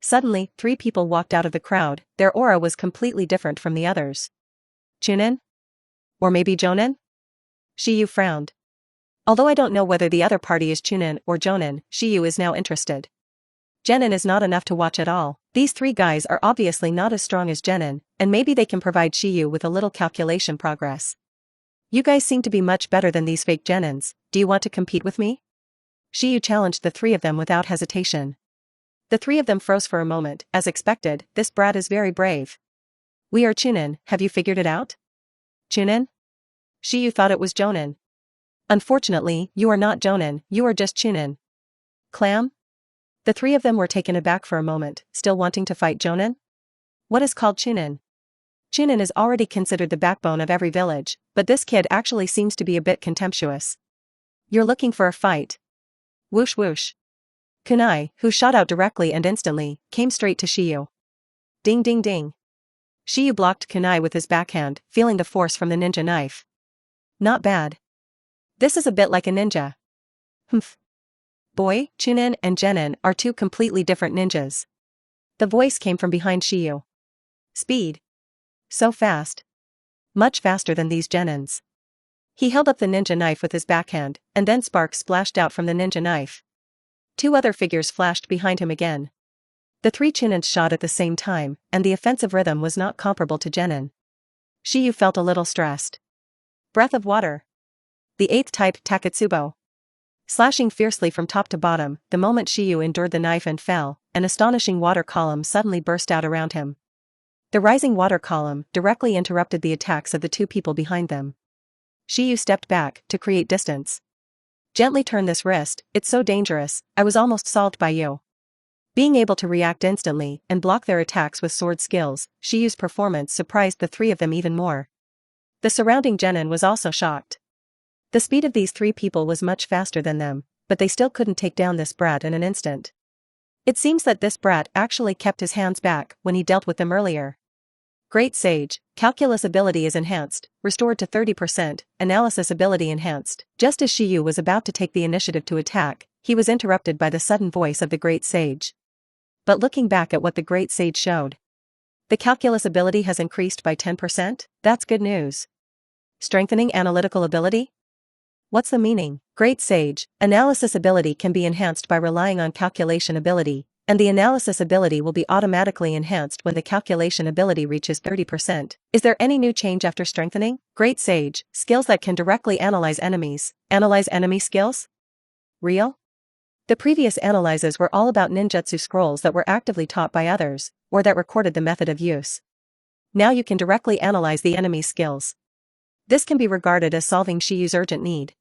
Suddenly, 3 people walked out of the crowd, their aura was completely different from the others. Chunin? Or maybe Jonin? Shiyu frowned. Although I don't know whether the other party is Chunin or Jonin, Shiyu is now interested. Genin is not enough to watch at all. These 3 guys are obviously not as strong as Genin, and maybe they can provide Shiyu with a little calculation progress. You guys seem to be much better than these fake Genins, do you want to compete with me? Shiyu challenged the 3 of them without hesitation. The 3 of them froze for a moment, as expected, this brat is very brave. We are Chunin, have you figured it out? Chunin? Shiyu thought it was Jonin. Unfortunately, you are not Jonin, you are just Chunin. Clam? The 3 of them were taken aback for a moment, still wanting to fight Jonin? What is called Chunin? Chunin is already considered the backbone of every village, but this kid actually seems to be a bit contemptuous. You're looking for a fight. Whoosh whoosh. Kunai, who shot out directly and instantly, came straight to Shiyu. Ding ding ding. Shiyu blocked Kunai with his backhand, feeling the force from the ninja knife. Not bad. This is a bit like a ninja. Humph. Boy, Chunin and Genin are 2 completely different ninjas. The voice came from behind Shiyu. Speed. So fast. Much faster than these Genins. He held up the ninja knife with his backhand, and then sparks splashed out from the ninja knife. 2 other figures flashed behind him again. The 3 Chunins shot at the same time, and the offensive rhythm was not comparable to Genin. Shiyu felt a little stressed. Breath of water. The 8th type Takatsubo. Slashing fiercely from top to bottom, the moment Shiyu endured the knife and fell, an astonishing water column suddenly burst out around him. The rising water column directly interrupted the attacks of the 2 people behind them. Shiyu stepped back, to create distance. Gently turn this wrist, it's so dangerous, I was almost solved by you. Being able to react instantly and block their attacks with sword skills, Shiyu's performance surprised the 3 of them even more. The surrounding genin was also shocked. The speed of these 3 people was much faster than them, but they still couldn't take down this brat in an instant. It seems that this brat actually kept his hands back when he dealt with them earlier. Great Sage, calculus ability is enhanced, restored to 30%, analysis ability enhanced. Just as Shiyu was about to take the initiative to attack, he was interrupted by the sudden voice of the Great Sage. But looking back at what the Great Sage showed, the calculus ability has increased by 10%? That's good news. Strengthening analytical ability? What's the meaning? Great Sage, analysis ability can be enhanced by relying on calculation ability, and the analysis ability will be automatically enhanced when the calculation ability reaches 30%. Is there any new change after strengthening? Great Sage, skills that can directly analyze enemies. Analyze enemy skills? Real? The previous analyzes were all about ninjutsu scrolls that were actively taught by others, or that recorded the method of use. Now you can directly analyze the enemy's skills. This can be regarded as solving Shiyu's urgent need.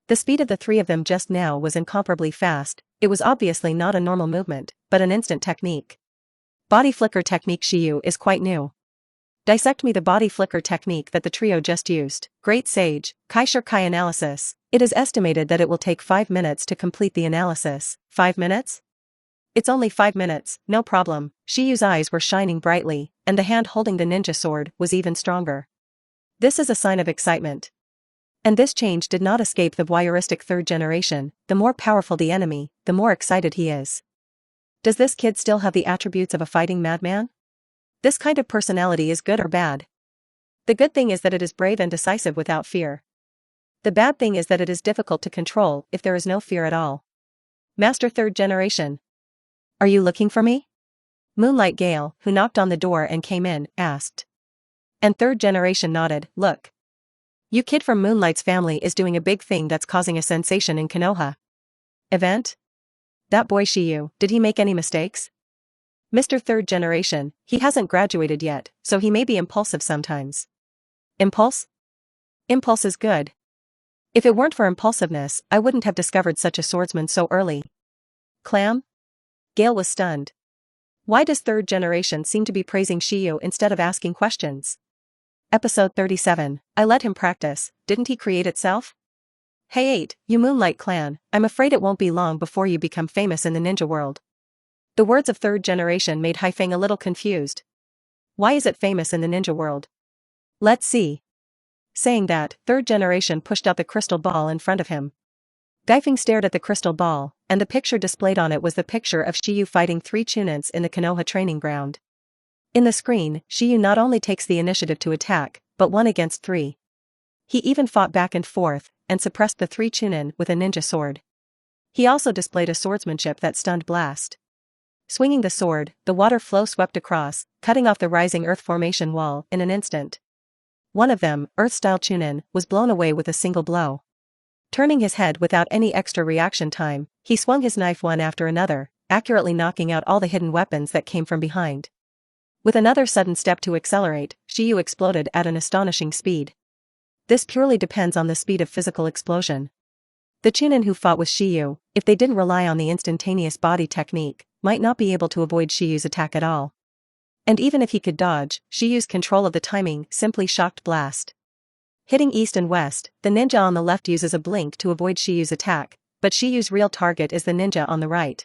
The speed of the 3 of them just now was incomparably fast. It was obviously not a normal movement, but an instant technique. Body flicker technique Shiyu is quite new. Dissect me the body flicker technique that the trio just used. Great Sage, Kaishir Kai analysis. It is estimated that it will take 5 minutes to complete the analysis. 5 minutes? It's only 5 minutes, no problem. Shiyu's eyes were shining brightly, and the hand holding the ninja sword was even stronger. This is a sign of excitement. And this change did not escape the voyeuristic 3rd generation. The more powerful the enemy, the more excited he is. Does this kid still have the attributes of a fighting madman? This kind of personality is good or bad? The good thing is that it is brave and decisive without fear. The bad thing is that it is difficult to control if there is no fear at all. Master 3rd generation. Are you looking for me? Moonlight Gale, who knocked on the door and came in, asked. And 3rd generation nodded. Look. You kid from Moonlight's family is doing a big thing that's causing a sensation in Konoha. Event? That boy Shiyu, did he make any mistakes? Mr. 3rd generation, he hasn't graduated yet, so he may be impulsive sometimes. Impulse? Impulse is good. If it weren't for impulsiveness, I wouldn't have discovered such a swordsman so early. Clam? Gale was stunned. Why does 3rd generation seem to be praising Shiyu instead of asking questions? Episode 37. I let him practice, didn't he create itself? Hey 8, you Moonlight clan, I'm afraid it won't be long before you become famous in the ninja world. The words of third generation made Haifeng a little confused. Why is it famous in the ninja world? Let's see. Saying that, third generation pushed out the crystal ball in front of him. Haifeng stared at the crystal ball, and the picture displayed on it was the picture of Shiyu fighting 3 chunins in the Konoha training ground. In the screen, Shiyu not only takes the initiative to attack, but 1 against 3. He even fought back and forth, and suppressed the 3 chunin with a ninja sword. He also displayed a swordsmanship that stunned blast. Swinging the sword, the water flow swept across, cutting off the rising earth formation wall in an instant. One of them, earth-style chunin, was blown away with a single blow. Turning his head without any extra reaction time, he swung his knife one after another, accurately knocking out all the hidden weapons that came from behind. With another sudden step to accelerate, Shiyu exploded at an astonishing speed. This purely depends on the speed of physical explosion. The chunin who fought with Shiyu, if they didn't rely on the instantaneous body technique, might not be able to avoid Shiyu's attack at all. And even if he could dodge, Shiyu's control of the timing simply shocked blast. Hitting east and west, the ninja on the left uses a blink to avoid Shiyu's attack, but Shiyu's real target is the ninja on the right.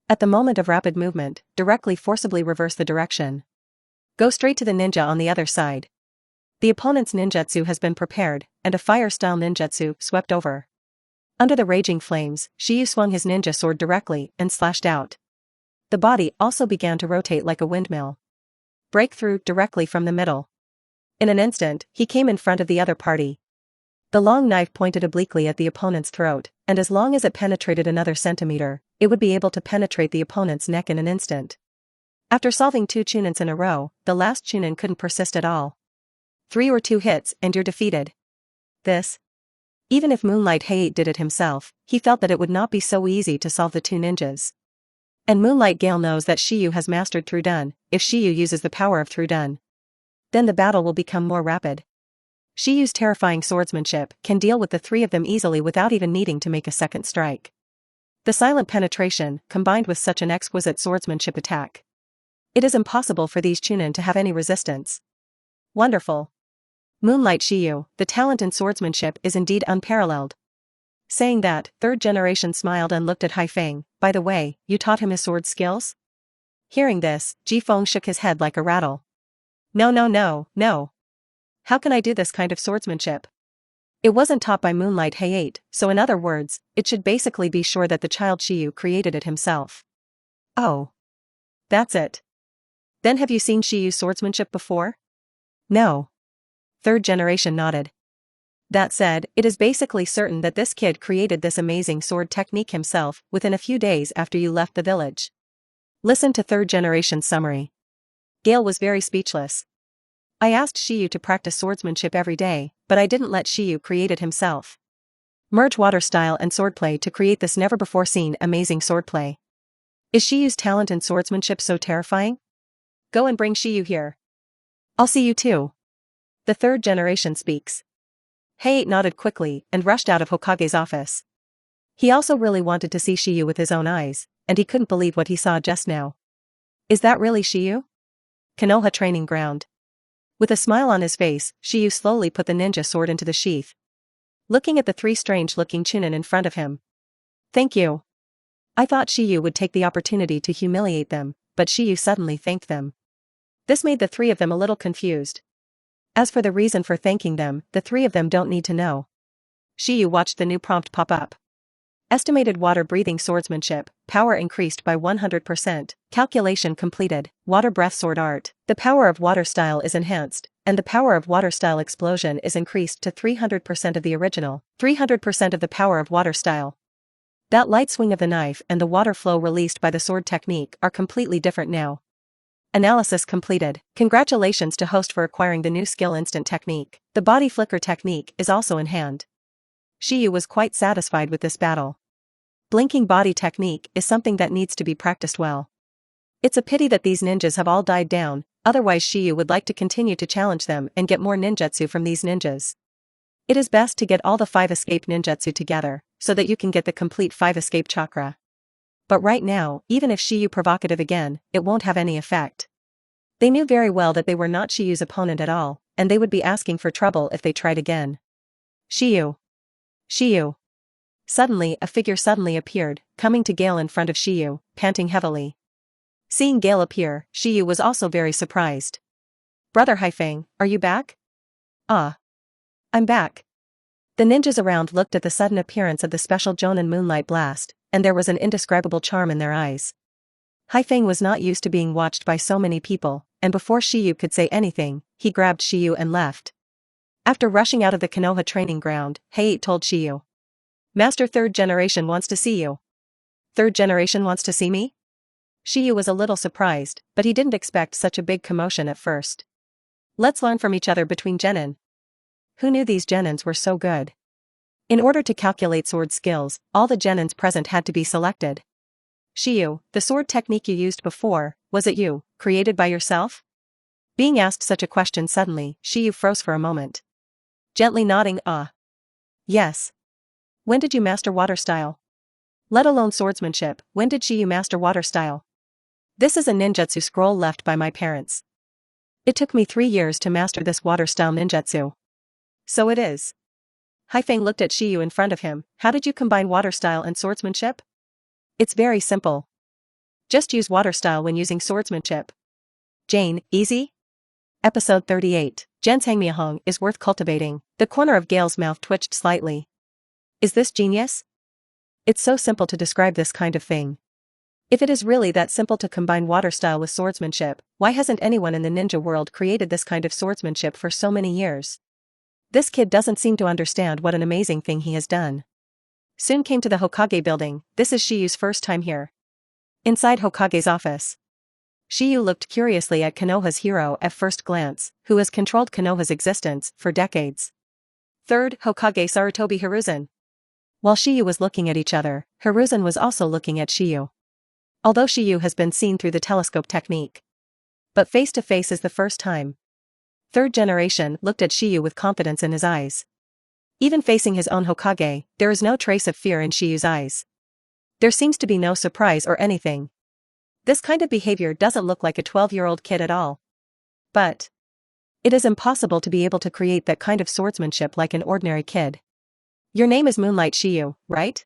At the moment of rapid movement, directly forcibly reverse the direction. Go straight to the ninja on the other side. The opponent's ninjutsu has been prepared, and a fire-style ninjutsu swept over. Under the raging flames, Shiyu swung his ninja sword directly and slashed out. The body also began to rotate like a windmill. Breakthrough directly from the middle. In an instant, he came in front of the other party. The long knife pointed obliquely at the opponent's throat, and as long as it penetrated another centimeter, it would be able to penetrate the opponent's neck in an instant. After solving 2 chunins in a row, the last chunin couldn't persist at all. 3 or 2 hits and you're defeated. This. Even if Moonlight Shiyu did it himself, he felt that it would not be so easy to solve the 2 ninjas. And Moonlight Gale knows that Shiyu has mastered Through Done. If Shiyu uses the power of Through Done, then the battle will become more rapid. Shiyu's terrifying swordsmanship can deal with the 3 of them easily without even needing to make a second strike. The silent penetration, combined with such an exquisite swordsmanship attack. It is impossible for these chunin to have any resistance. Wonderful. Moonlight Shiyu, the talent in swordsmanship is indeed unparalleled. Saying that, third generation smiled and looked at Haifeng. By the way, you taught him his sword skills? Hearing this, Jifeng shook his head like a rattle. No. How can I do this kind of swordsmanship? It wasn't taught by Moonlight Shiyu, so in other words, it should basically be sure that the child Shiyu created it himself. Oh. That's it. Then have you seen Shiyu's swordsmanship before? No. Third generation nodded. That said, it is basically certain that this kid created this amazing sword technique himself within a few days after you left the village. Listen to third generation summary. Gale was very speechless. I asked Shiyu to practice swordsmanship every day, but I didn't let Shiyu create it himself. Merge water style and swordplay to create this never-before-seen amazing swordplay. Is Shiyu's talent in swordsmanship so terrifying? Go and bring Shiyu here. I'll see you too. The third generation speaks. Shiyu nodded quickly and rushed out of Hokage's office. He also really wanted to see Shiyu with his own eyes, and he couldn't believe what he saw just now. Is that really Shiyu? Konoha training ground. With a smile on his face, Shiyu slowly put the ninja sword into the sheath. Looking at the 3 strange-looking chunin in front of him. Thank you. I thought Shiyu would take the opportunity to humiliate them, but Shiyu suddenly thanked them. This made the 3 of them a little confused. As for the reason for thanking them, the 3 of them don't need to know. Shiyu watched the new prompt pop up. Estimated water-breathing swordsmanship, power increased by 100%, calculation completed, water breath sword art, the power of water style is enhanced, and the power of water style explosion is increased to 300% of the original, 300% of the power of water style. That light swing of the knife and the water flow released by the sword technique are completely different now. Analysis completed. Congratulations to host for acquiring the new skill instant technique. The body flicker technique is also in hand. Shiyu was quite satisfied with this battle. Blinking body technique is something that needs to be practiced well. It's a pity that these ninjas have all died down, otherwise Shiyu would like to continue to challenge them and get more ninjutsu from these ninjas. It is best to get all the 5 escape ninjutsu together, so that you can get the complete 5 escape chakra. But right now, even if Shiyu provocative again, it won't have any effect. They knew very well that they were not Shiyu's opponent at all, and they would be asking for trouble if they tried again. Shiyu. Shiyu. Suddenly, a figure suddenly appeared, coming to Gale in front of Shiyu, panting heavily. Seeing Gale appear, Shiyu was also very surprised. Brother Haifeng, are you back? Ah. I'm back. The ninjas around looked at the sudden appearance of the special Jonin Moonlight Blast, and there was an indescribable charm in their eyes. Haifeng was not used to being watched by so many people, and before Shiyu could say anything, he grabbed Shiyu and left. After rushing out of the Konoha training ground, Height told Shiyu. Master Third Generation wants to see you. Third Generation wants to see me? Shiyu was a little surprised, but he didn't expect such a big commotion at first. Let's learn from each other between genin. Who knew these genins were so good? In order to calculate sword skills, all the genins present had to be selected. Shiyu, the sword technique you used before, was it you, created by yourself? Being asked such a question suddenly, Shiyu froze for a moment. Gently nodding, yes. When did you master water style? Let alone swordsmanship, when did Shiyu master water style? This is a ninjutsu scroll left by my parents. It took me 3 years to master this water style ninjutsu. So it is. Haifeng looked at Shiyu in front of him. How did you combine water style and swordsmanship? It's very simple. Just use water style when using swordsmanship. Jane, easy? Episode 38. Jen's Hangmyeong is worth cultivating. The corner of Gale's mouth twitched slightly. Is this genius? It's so simple to describe this kind of thing. If it is really that simple to combine water style with swordsmanship, why hasn't anyone in the ninja world created this kind of swordsmanship for so many years? This kid doesn't seem to understand what an amazing thing he has done. Soon came to the Hokage building. This is Shiyu's first time here. Inside Hokage's office. Shiyu looked curiously at Konoha's hero at first glance, who has controlled Konoha's existence for decades. Third Hokage Sarutobi Hiruzen. While Shiyu was looking at each other, Hiruzen was also looking at Shiyu. Although Shiyu has been seen through the telescope technique. But face to face is the first time. Third Generation looked at Shiyu with confidence in his eyes. Even facing his own Hokage, there is no trace of fear in Shiyu's eyes. There seems to be no surprise or anything. This kind of behavior doesn't look like a 12-year-old kid at all. But it is impossible to be able to create that kind of swordsmanship like an ordinary kid. Your name is Moonlight Shiyu, right?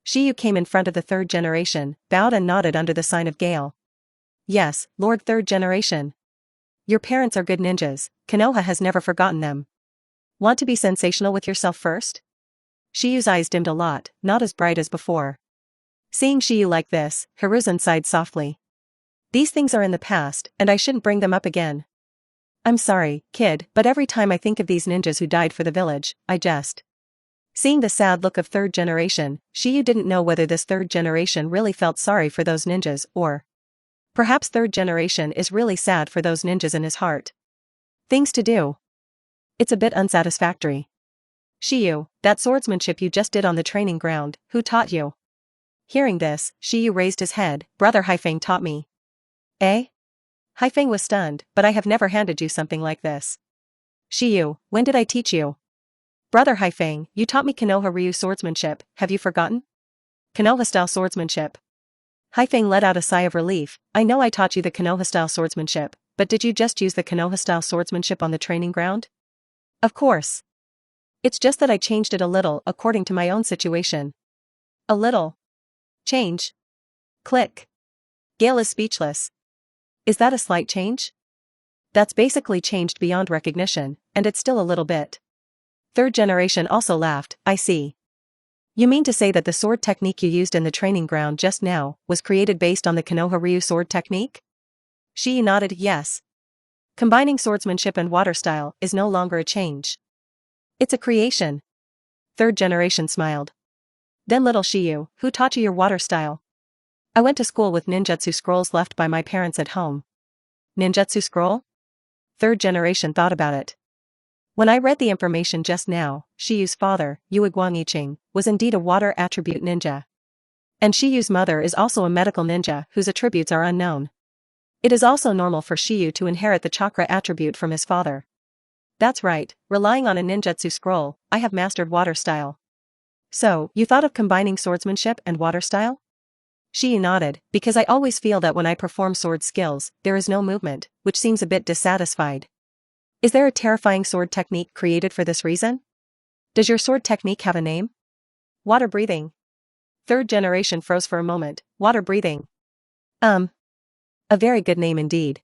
Shiyu came in front of the Third Generation, bowed and nodded under the sign of Gale. Yes, Lord Third Generation. Your parents are good ninjas, Konoha has never forgotten them. Want to be sensational with yourself first? Shiyu's eyes dimmed a lot, not as bright as before. Seeing Shiyu like this, Hiruzen sighed softly. These things are in the past, and I shouldn't bring them up again. I'm sorry, kid, but every time I think of these ninjas who died for the village, I just. Seeing the sad look of Third Generation, Shiyu didn't know whether this Third Generation really felt sorry for those ninjas or perhaps Third Generation is really sad for those ninjas in his heart. Things to do. It's a bit unsatisfactory. Shiyu, that swordsmanship you just did on the training ground, who taught you? Hearing this, Shiyu raised his head. Brother Haifeng taught me. Eh? Haifeng was stunned, but I have never handed you something like this. Shiyu, when did I teach you? Brother Haifeng, you taught me Konoha Ryu swordsmanship, have you forgotten? Konoha-style swordsmanship. Haifeng let out a sigh of relief. I know I taught you the Konoha-style swordsmanship, but did you just use the Konoha-style swordsmanship on the training ground? Of course. It's just that I changed it a little according to my own situation. A little. Change. Click. Gale is speechless. Is that a slight change? That's basically changed beyond recognition, and it's still a little bit. Third Generation also laughed. I see. You mean to say that the sword technique you used in the training ground just now was created based on the Konoha Ryu sword technique? Shiyu nodded, yes. Combining swordsmanship and water style is no longer a change. It's a creation. Third Generation smiled. Then little Shiyu, who taught you your water style? I went to school with ninjutsu scrolls left by my parents at home. Ninjutsu scroll? Third Generation thought about it. When I read the information just now, Shiyu's father, Yue Guanyiqing, was indeed a water attribute ninja. And Shiyu's mother is also a medical ninja whose attributes are unknown. It is also normal for Shiyu to inherit the chakra attribute from his father. That's right, relying on a ninjutsu scroll, I have mastered water style. So, you thought of combining swordsmanship and water style? Shiyu nodded, because I always feel that when I perform sword skills, there is no movement, which seems a bit dissatisfied. Is there a terrifying sword technique created for this reason? Does your sword technique have a name? Water breathing. Third generation froze for a moment. Water breathing. A very good name indeed.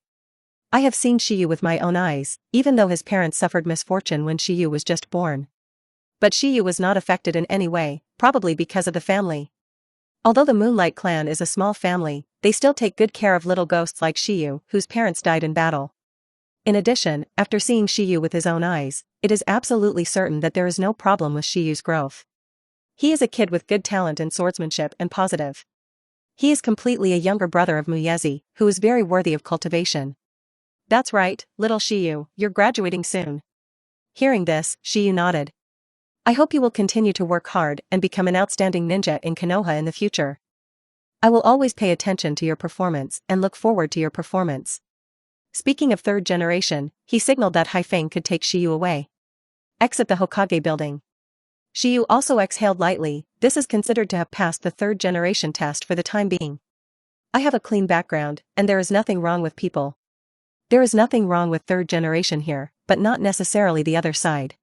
I have seen Shiyu with my own eyes, even though his parents suffered misfortune when Shiyu was just born. But Shiyu was not affected in any way, probably because of the family. Although the Moonlight clan is a small family, they still take good care of little ghosts like Shiyu, whose parents died in battle. In addition, after seeing Shiyu with his own eyes, it is absolutely certain that there is no problem with Shiyu's growth. He is a kid with good talent in swordsmanship and positive. He is completely a younger brother of Muyezi, who is very worthy of cultivation. That's right, little Shiyu, you're graduating soon. Hearing this, Shiyu nodded. I hope you will continue to work hard and become an outstanding ninja in Konoha in the future. I will always pay attention to your performance and look forward to your performance. Speaking of third generation, he signaled that Haifeng could take Shiyu away. Exit the Hokage building. Shiyu also exhaled lightly. This is considered to have passed the third generation test for the time being. I have a clean background, and there is nothing wrong with people. There is nothing wrong with third generation here, but not necessarily the other side.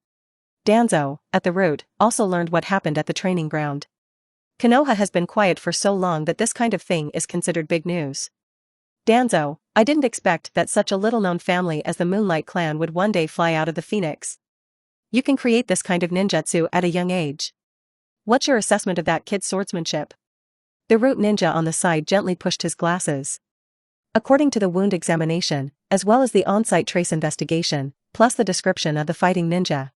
Danzo, at the root, also learned what happened at the training ground. Konoha has been quiet for so long that this kind of thing is considered big news. Danzo, I didn't expect that such a little-known family as the Moonlight clan would one day fly out of the Phoenix. You can create this kind of ninjutsu at a young age. What's your assessment of that kid's swordsmanship? The root ninja on the side gently pushed his glasses. According to the wound examination, as well as the on-site trace investigation, plus the description of the fighting ninja,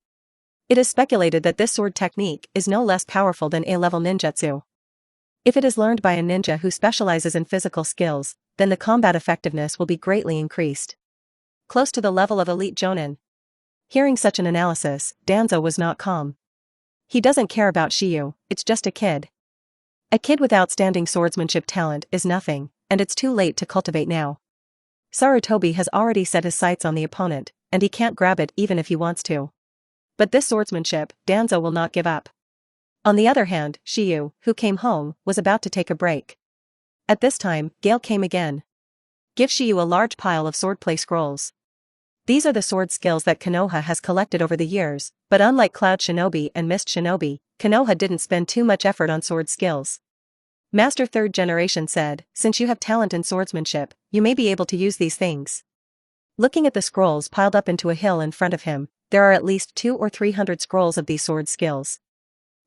it is speculated that this sword technique is no less powerful than A-level ninjutsu. If it is learned by a ninja who specializes in physical skills, then the combat effectiveness will be greatly increased. Close to the level of elite jonin. Hearing such an analysis, Danzo was not calm. He doesn't care about Shiyu, it's just a kid. A kid with outstanding swordsmanship talent is nothing, and it's too late to cultivate now. Sarutobi has already set his sights on the opponent, and he can't grab it even if he wants to. But this swordsmanship, Danzo will not give up. On the other hand, Shiyu, who came home, was about to take a break. At this time, Gale came again. Give Shiyu a large pile of swordplay scrolls. These are the sword skills that Konoha has collected over the years, but unlike Cloud Shinobi and Mist Shinobi, Konoha didn't spend too much effort on sword skills. Master Third Generation said, since you have talent in swordsmanship, you may be able to use these things. Looking at the scrolls piled up into a hill in front of him, there are at least 200 or 300 scrolls of these sword skills.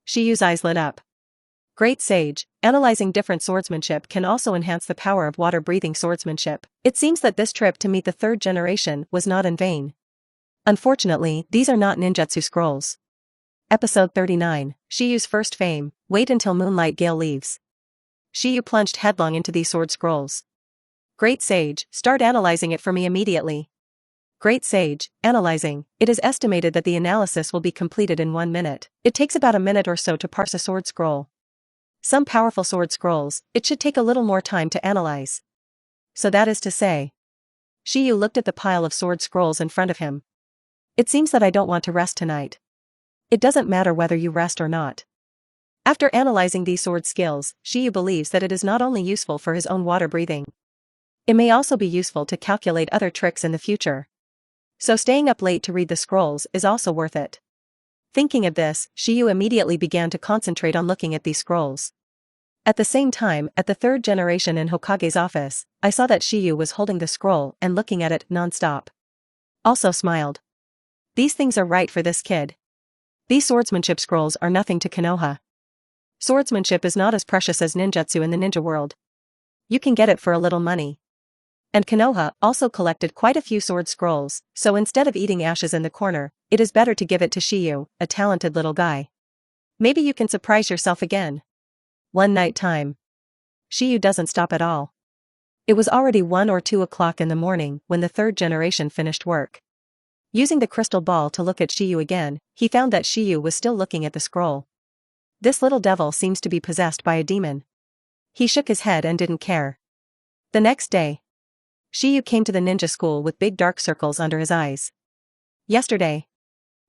Shiyu's eyes lit up. Great sage, analyzing different swordsmanship can also enhance the power of water-breathing swordsmanship. It seems that this trip to meet the third generation was not in vain. Unfortunately, these are not ninjutsu scrolls. Episode 39, Shiyu's first fame. Wait until Moonlight Gale leaves. Shiyu plunged headlong into these sword scrolls. Great sage, start analyzing it for me immediately. Great sage, analyzing. It is estimated that the analysis will be completed in 1 minute. It takes about a minute or so to parse a sword scroll. Some powerful sword scrolls, it should take a little more time to analyze. So that is to say. Shiyu looked at the pile of sword scrolls in front of him. It seems that I don't want to rest tonight. It doesn't matter whether you rest or not. After analyzing these sword skills, Shiyu believes that it is not only useful for his own water breathing. It may also be useful to calculate other tricks in the future. So staying up late to read the scrolls is also worth it. Thinking of this, Shiyu immediately began to concentrate on looking at these scrolls. At the same time, at the third generation in Hokage's office, I saw that Shiyu was holding the scroll and looking at it non-stop. Also smiled. These things are right for this kid. These swordsmanship scrolls are nothing to Konoha. Swordsmanship is not as precious as ninjutsu in the ninja world. You can get it for a little money. And Konoha also collected quite a few sword scrolls, so instead of eating ashes in the corner, it is better to give it to Shiyu, a talented little guy. Maybe you can surprise yourself again. One night time. Shiyu doesn't stop at all. It was already 1 or 2 o'clock in the morning when the third generation finished work. Using the crystal ball to look at Shiyu again, he found that Shiyu was still looking at the scroll. This little devil seems to be possessed by a demon. He shook his head and didn't care. The next day, Shiyu came to the ninja school with big dark circles under his eyes. Yesterday,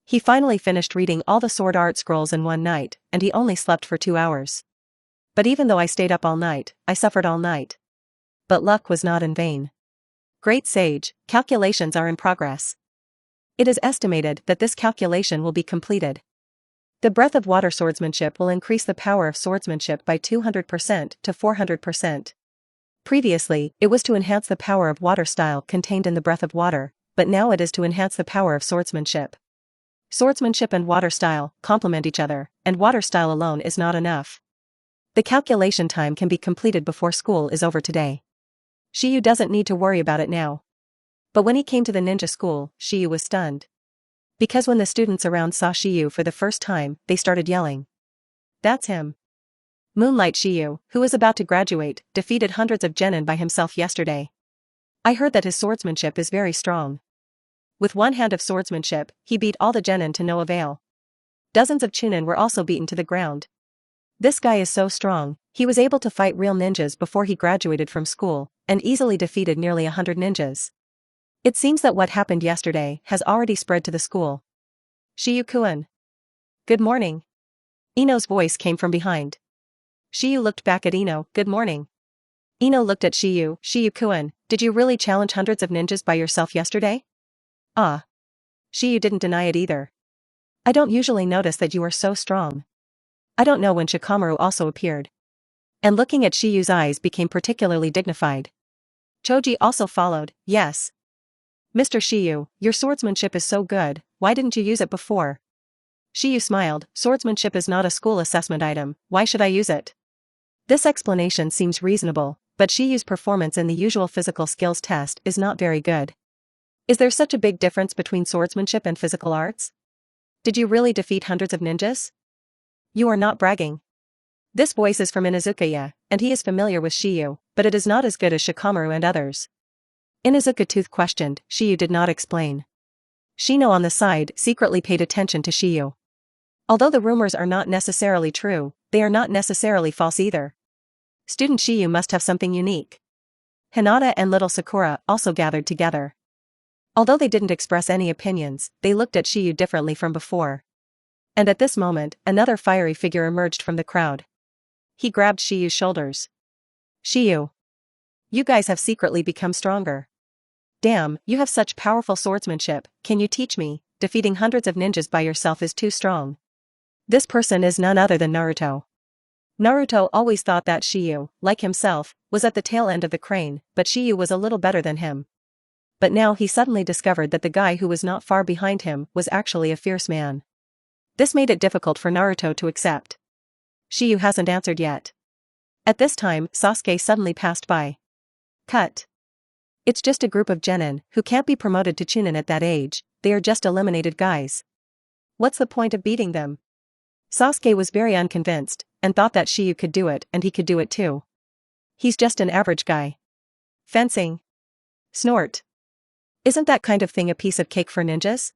he finally finished reading all the sword art scrolls in 1 night, and he only slept for 2 hours. But even though I stayed up all night, I suffered all night. But luck was not in vain. Great sage, calculations are in progress. It is estimated that this calculation will be completed. The breath of water swordsmanship will increase the power of swordsmanship by 200% to 400%. Previously, it was to enhance the power of water style contained in the breath of water, but now it is to enhance the power of swordsmanship. Swordsmanship and water style complement each other, and water style alone is not enough. The calculation time can be completed before school is over today. Shiyu doesn't need to worry about it now. But when he came to the ninja school, Shiyu was stunned. Because when the students around saw Shiyu for the first time, they started yelling. That's him. Moonlight Shiyu, who was about to graduate, defeated hundreds of genin by himself yesterday. I heard that his swordsmanship is very strong. With one hand of swordsmanship, he beat all the genin to no avail. Dozens of chunin were also beaten to the ground. This guy is so strong, he was able to fight real ninjas before he graduated from school, and easily defeated nearly 100 ninjas. It seems that what happened yesterday has already spread to the school. Shiyu-kun. Good morning. Ino's voice came from behind. Shiyu looked back at Ino. Good morning. Ino looked at Shiyu. Shiyu-kun, did you really challenge hundreds of ninjas by yourself yesterday? Ah. Shiyu didn't deny it either. I don't usually notice that you are so strong. I don't know when Shikamaru also appeared. And looking at Shiyu's eyes became particularly dignified. Choji also followed. Yes. Mr. Shiyu, your swordsmanship is so good, why didn't you use it before? Shiyu smiled. Swordsmanship is not a school assessment item, why should I use it? This explanation seems reasonable, but Shiyu's performance in the usual physical skills test is not very good. Is there such a big difference between swordsmanship and physical arts? Did you really defeat hundreds of ninjas? You are not bragging. This voice is from Inazukaya, and he is familiar with Shiyu, but it is not as good as Shikamaru and others. Inuzuka Tooth questioned. Shiyu did not explain. Shino on the side secretly paid attention to Shiyu. Although the rumors are not necessarily true, they are not necessarily false either. Student Shiyu must have something unique. Hinata and little Sakura also gathered together. Although they didn't express any opinions, they looked at Shiyu differently from before. And at this moment, another fiery figure emerged from the crowd. He grabbed Shiyu's shoulders. Shiyu. You guys have secretly become stronger. Damn, you have such powerful swordsmanship, can you teach me? Defeating hundreds of ninjas by yourself is too strong. This person is none other than Naruto. Naruto always thought that Shiyu, like himself, was at the tail end of the crane, but Shiyu was a little better than him. But now he suddenly discovered that the guy who was not far behind him was actually a fierce man. This made it difficult for Naruto to accept. Shiyu hasn't answered yet. At this time, Sasuke suddenly passed by. Cut. It's just a group of genin who can't be promoted to chunin at that age, they are just eliminated guys. What's the point of beating them? Sasuke was very unconvinced, and thought that Shiyu could do it and he could do it too. He's just an average guy. Fencing. Snort. Isn't that kind of thing a piece of cake for ninjas?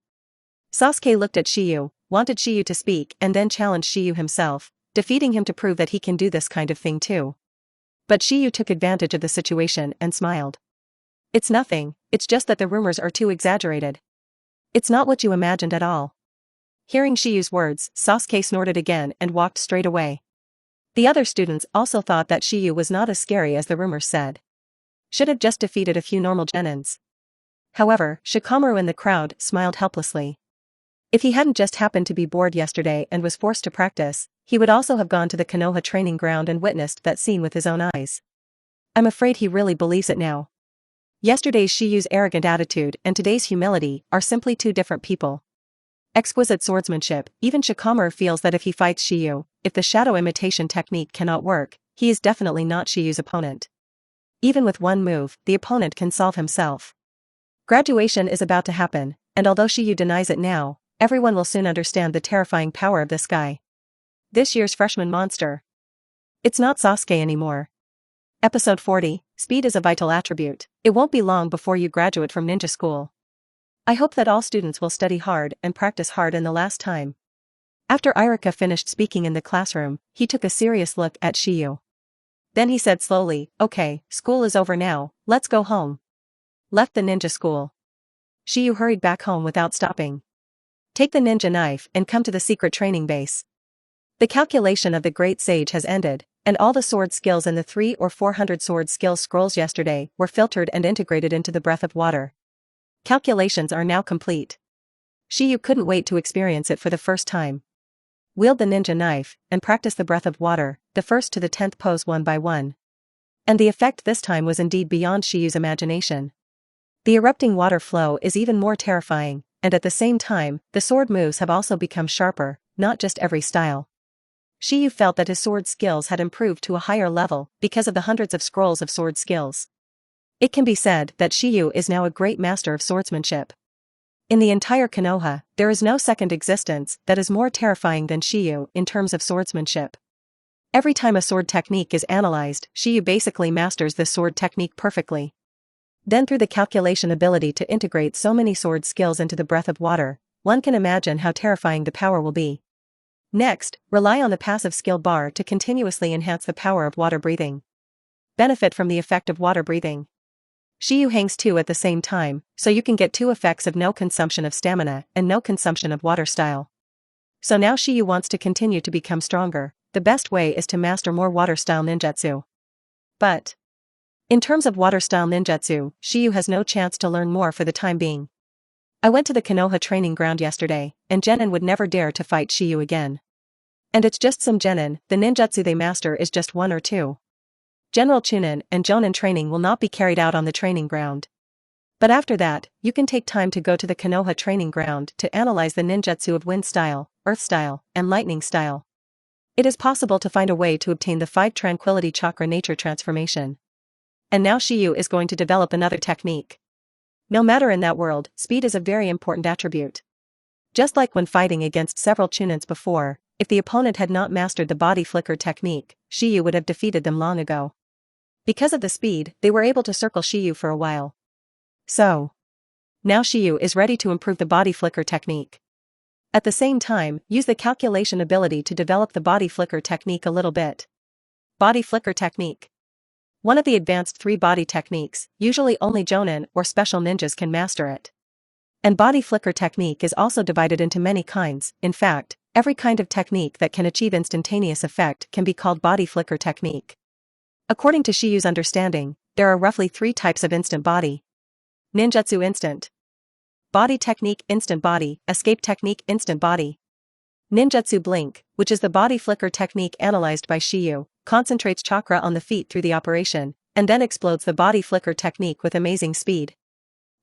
Sasuke looked at Shiyu, wanted Shiyu to speak and then challenged Shiyu himself, defeating him to prove that he can do this kind of thing too. But Shiyu took advantage of the situation and smiled. It's nothing, it's just that the rumors are too exaggerated. It's not what you imagined at all. Hearing Shiyu's words, Sasuke snorted again and walked straight away. The other students also thought that Shiyu was not as scary as the rumors said. Should have just defeated a few normal genins. However, Shikamaru in the crowd smiled helplessly. If he hadn't just happened to be bored yesterday and was forced to practice, he would also have gone to the Konoha training ground and witnessed that scene with his own eyes. I'm afraid he really believes it now. Yesterday's Shiyu's arrogant attitude and today's humility are simply two different people. Exquisite swordsmanship, even Shikamaru feels that if he fights Shiyu, if the shadow imitation technique cannot work, he is definitely not Shiyu's opponent. Even with one move, the opponent can solve himself. Graduation is about to happen, and although Shiyu denies it now, everyone will soon understand the terrifying power of this guy. This year's freshman monster. It's not Sasuke anymore. Episode 40, Speed is a vital attribute. It won't be long before you graduate from ninja school. I hope that all students will study hard and practice hard in the last time. After Irika finished speaking in the classroom, he took a serious look at Shiyu. Then he said slowly, okay, school is over now, let's go home. Left the ninja school. Shiyu hurried back home without stopping. Take the ninja knife and come to the secret training base. The calculation of the great sage has ended, and all the sword skills in the 300 or 400 sword skills scrolls yesterday were filtered and integrated into the breath of water. Calculations are now complete. Shiyu couldn't wait to experience it for the first time. Wield the ninja knife, and practice the breath of water, the first to the 10th pose one by one. And the effect this time was indeed beyond Shiyu's imagination. The erupting water flow is even more terrifying, and at the same time, the sword moves have also become sharper, not just every style. Shiyu felt that his sword skills had improved to a higher level because of the hundreds of scrolls of sword skills. It can be said that Shiyu is now a great master of swordsmanship. In the entire Konoha, there is no second existence that is more terrifying than Shiyu in terms of swordsmanship. Every time a sword technique is analyzed, Shiyu basically masters this sword technique perfectly. Then through the calculation ability to integrate so many sword skills into the breath of water, one can imagine how terrifying the power will be. Next, rely on the passive skill bar to continuously enhance the power of water breathing. Benefit from the effect of water breathing. Shiyu hangs two at the same time, so you can get two effects of no consumption of stamina and no consumption of water style. So now Shiyu wants to continue to become stronger. The best way is to master more water style ninjutsu. But in terms of water style ninjutsu, Shiyu has no chance to learn more for the time being. I went to the Konoha training ground yesterday, and genin would never dare to fight Shiyu again. And it's just some genin, the ninjutsu they master is just one or two. General chunin and jonin training will not be carried out on the training ground. But after that, you can take time to go to the Konoha training ground to analyze the ninjutsu of wind style, earth style, and lightning style. It is possible to find a way to obtain the 5 tranquility chakra nature transformation. And now Shiyu is going to develop another technique. No matter in that world, speed is a very important attribute. Just like when fighting against several chunins before, if the opponent had not mastered the body flicker technique, Shiyu would have defeated them long ago. Because of the speed, they were able to circle Shiyu for a while. So now Shiyu is ready to improve the body flicker technique. At the same time, use the calculation ability to develop the body flicker technique a little bit. Body flicker technique. One of the advanced 3 body techniques, usually only jonin or special ninjas can master it. And body flicker technique is also divided into many kinds. In fact, every kind of technique that can achieve instantaneous effect can be called body flicker technique. According to Shiyu's understanding, there are roughly 3 types of instant body. Ninjutsu instant body technique, instant body, escape technique, instant body. Ninjutsu blink, which is the body flicker technique analyzed by Shiyu, concentrates chakra on the feet through the operation, and then explodes the body flicker technique with amazing speed.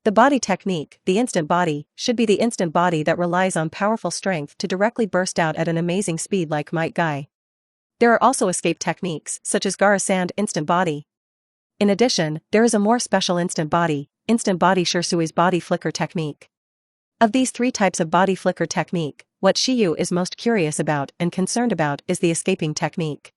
The body technique, the instant body, should be the instant body that relies on powerful strength to directly burst out at an amazing speed like Might Guy. There are also escape techniques, such as Garasand instant body. In addition, there is a more special instant body Shirsui's body flicker technique. Of these 3 types of body flicker technique, what Shiyu is most curious about and concerned about is the escaping technique.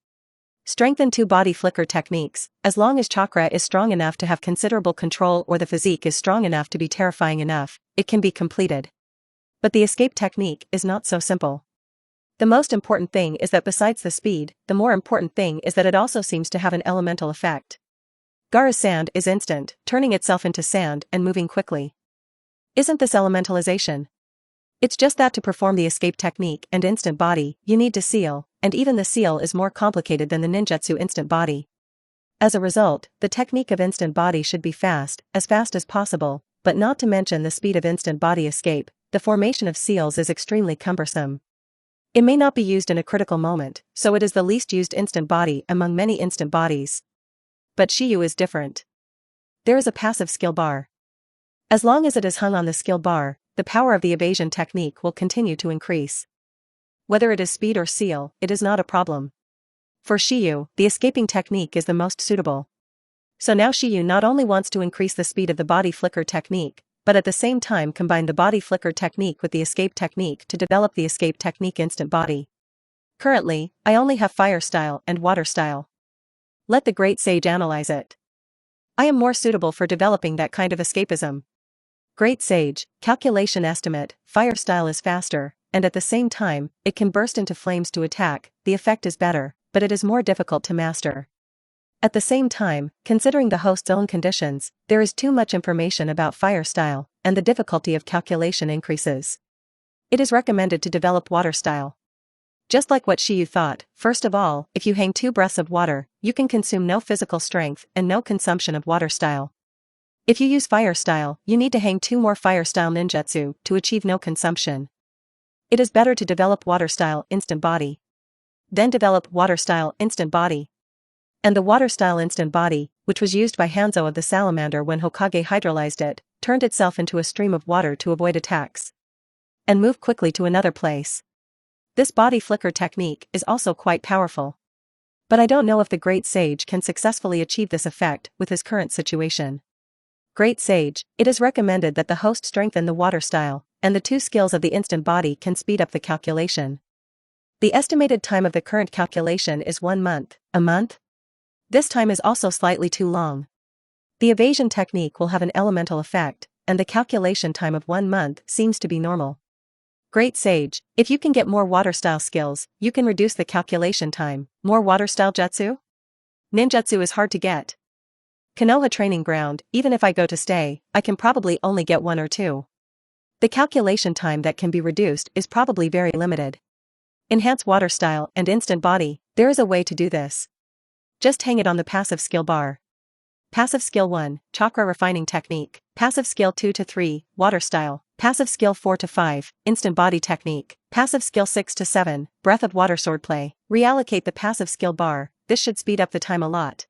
Strengthen 2 body flicker techniques, as long as chakra is strong enough to have considerable control or the physique is strong enough to be terrifying enough, it can be completed. But the escape technique is not so simple. The most important thing is that besides the speed, the more important thing is that it also seems to have an elemental effect. Gaara's sand is instant, turning itself into sand and moving quickly. Isn't this elementalization? It's just that to perform the escape technique and instant body, you need to seal, and even the seal is more complicated than the ninjutsu instant body. As a result, the technique of instant body should be fast as possible, but not to mention the speed of instant body escape, the formation of seals is extremely cumbersome. It may not be used in a critical moment, so it is the least used instant body among many instant bodies. But Shiyu is different. There is a passive skill bar. As long as it is hung on the skill bar, the power of the evasion technique will continue to increase. Whether it is speed or seal, it is not a problem. For Shiyu, the escaping technique is the most suitable. So now Shiyu not only wants to increase the speed of the body flicker technique, but at the same time combine the body flicker technique with the escape technique to develop the escape technique instant body. Currently, I only have fire style and water style. Let the great sage analyze it. I am more suitable for developing that kind of escapism. Great sage, calculation estimate, fire style is faster, and at the same time, it can burst into flames to attack, the effect is better, but it is more difficult to master. At the same time, considering the host's own conditions, there is too much information about fire style, and the difficulty of calculation increases. It is recommended to develop water style. Just like what Shiyu thought, first of all, if you hang 2 breaths of water, you can consume no physical strength and no consumption of water style. If you use fire style, you need to hang 2 more fire style ninjutsu to achieve no consumption. It is better to develop water style instant body. Then develop water style instant body. And the water style instant body, which was used by Hanzo of the Salamander when Hokage hydrolyzed it, turned itself into a stream of water to avoid attacks and move quickly to another place. This body flicker technique is also quite powerful. But I don't know if the Great Sage can successfully achieve this effect with his current situation. Great Sage, it is recommended that the host strengthen the water style, and the 2 skills of the instant body can speed up the calculation. The estimated time of the current calculation is 1 month. A month? This time is also slightly too long. The evasion technique will have an elemental effect, and the calculation time of 1 month seems to be normal. Great Sage, if you can get more water style skills, you can reduce the calculation time. More water style jutsu? Ninjutsu is hard to get. Konoha training ground, even if I go to stay, I can probably only get 1 or 2. The calculation time that can be reduced is probably very limited. Enhance water style and instant body, there is a way to do this. Just hang it on the passive skill bar. Passive skill 1, chakra refining technique. Passive skill 2 to 3, water style. Passive skill 4 to 5, instant body technique. Passive skill 6 to 7, breath of water swordplay. Reallocate the passive skill bar, this should speed up the time a lot.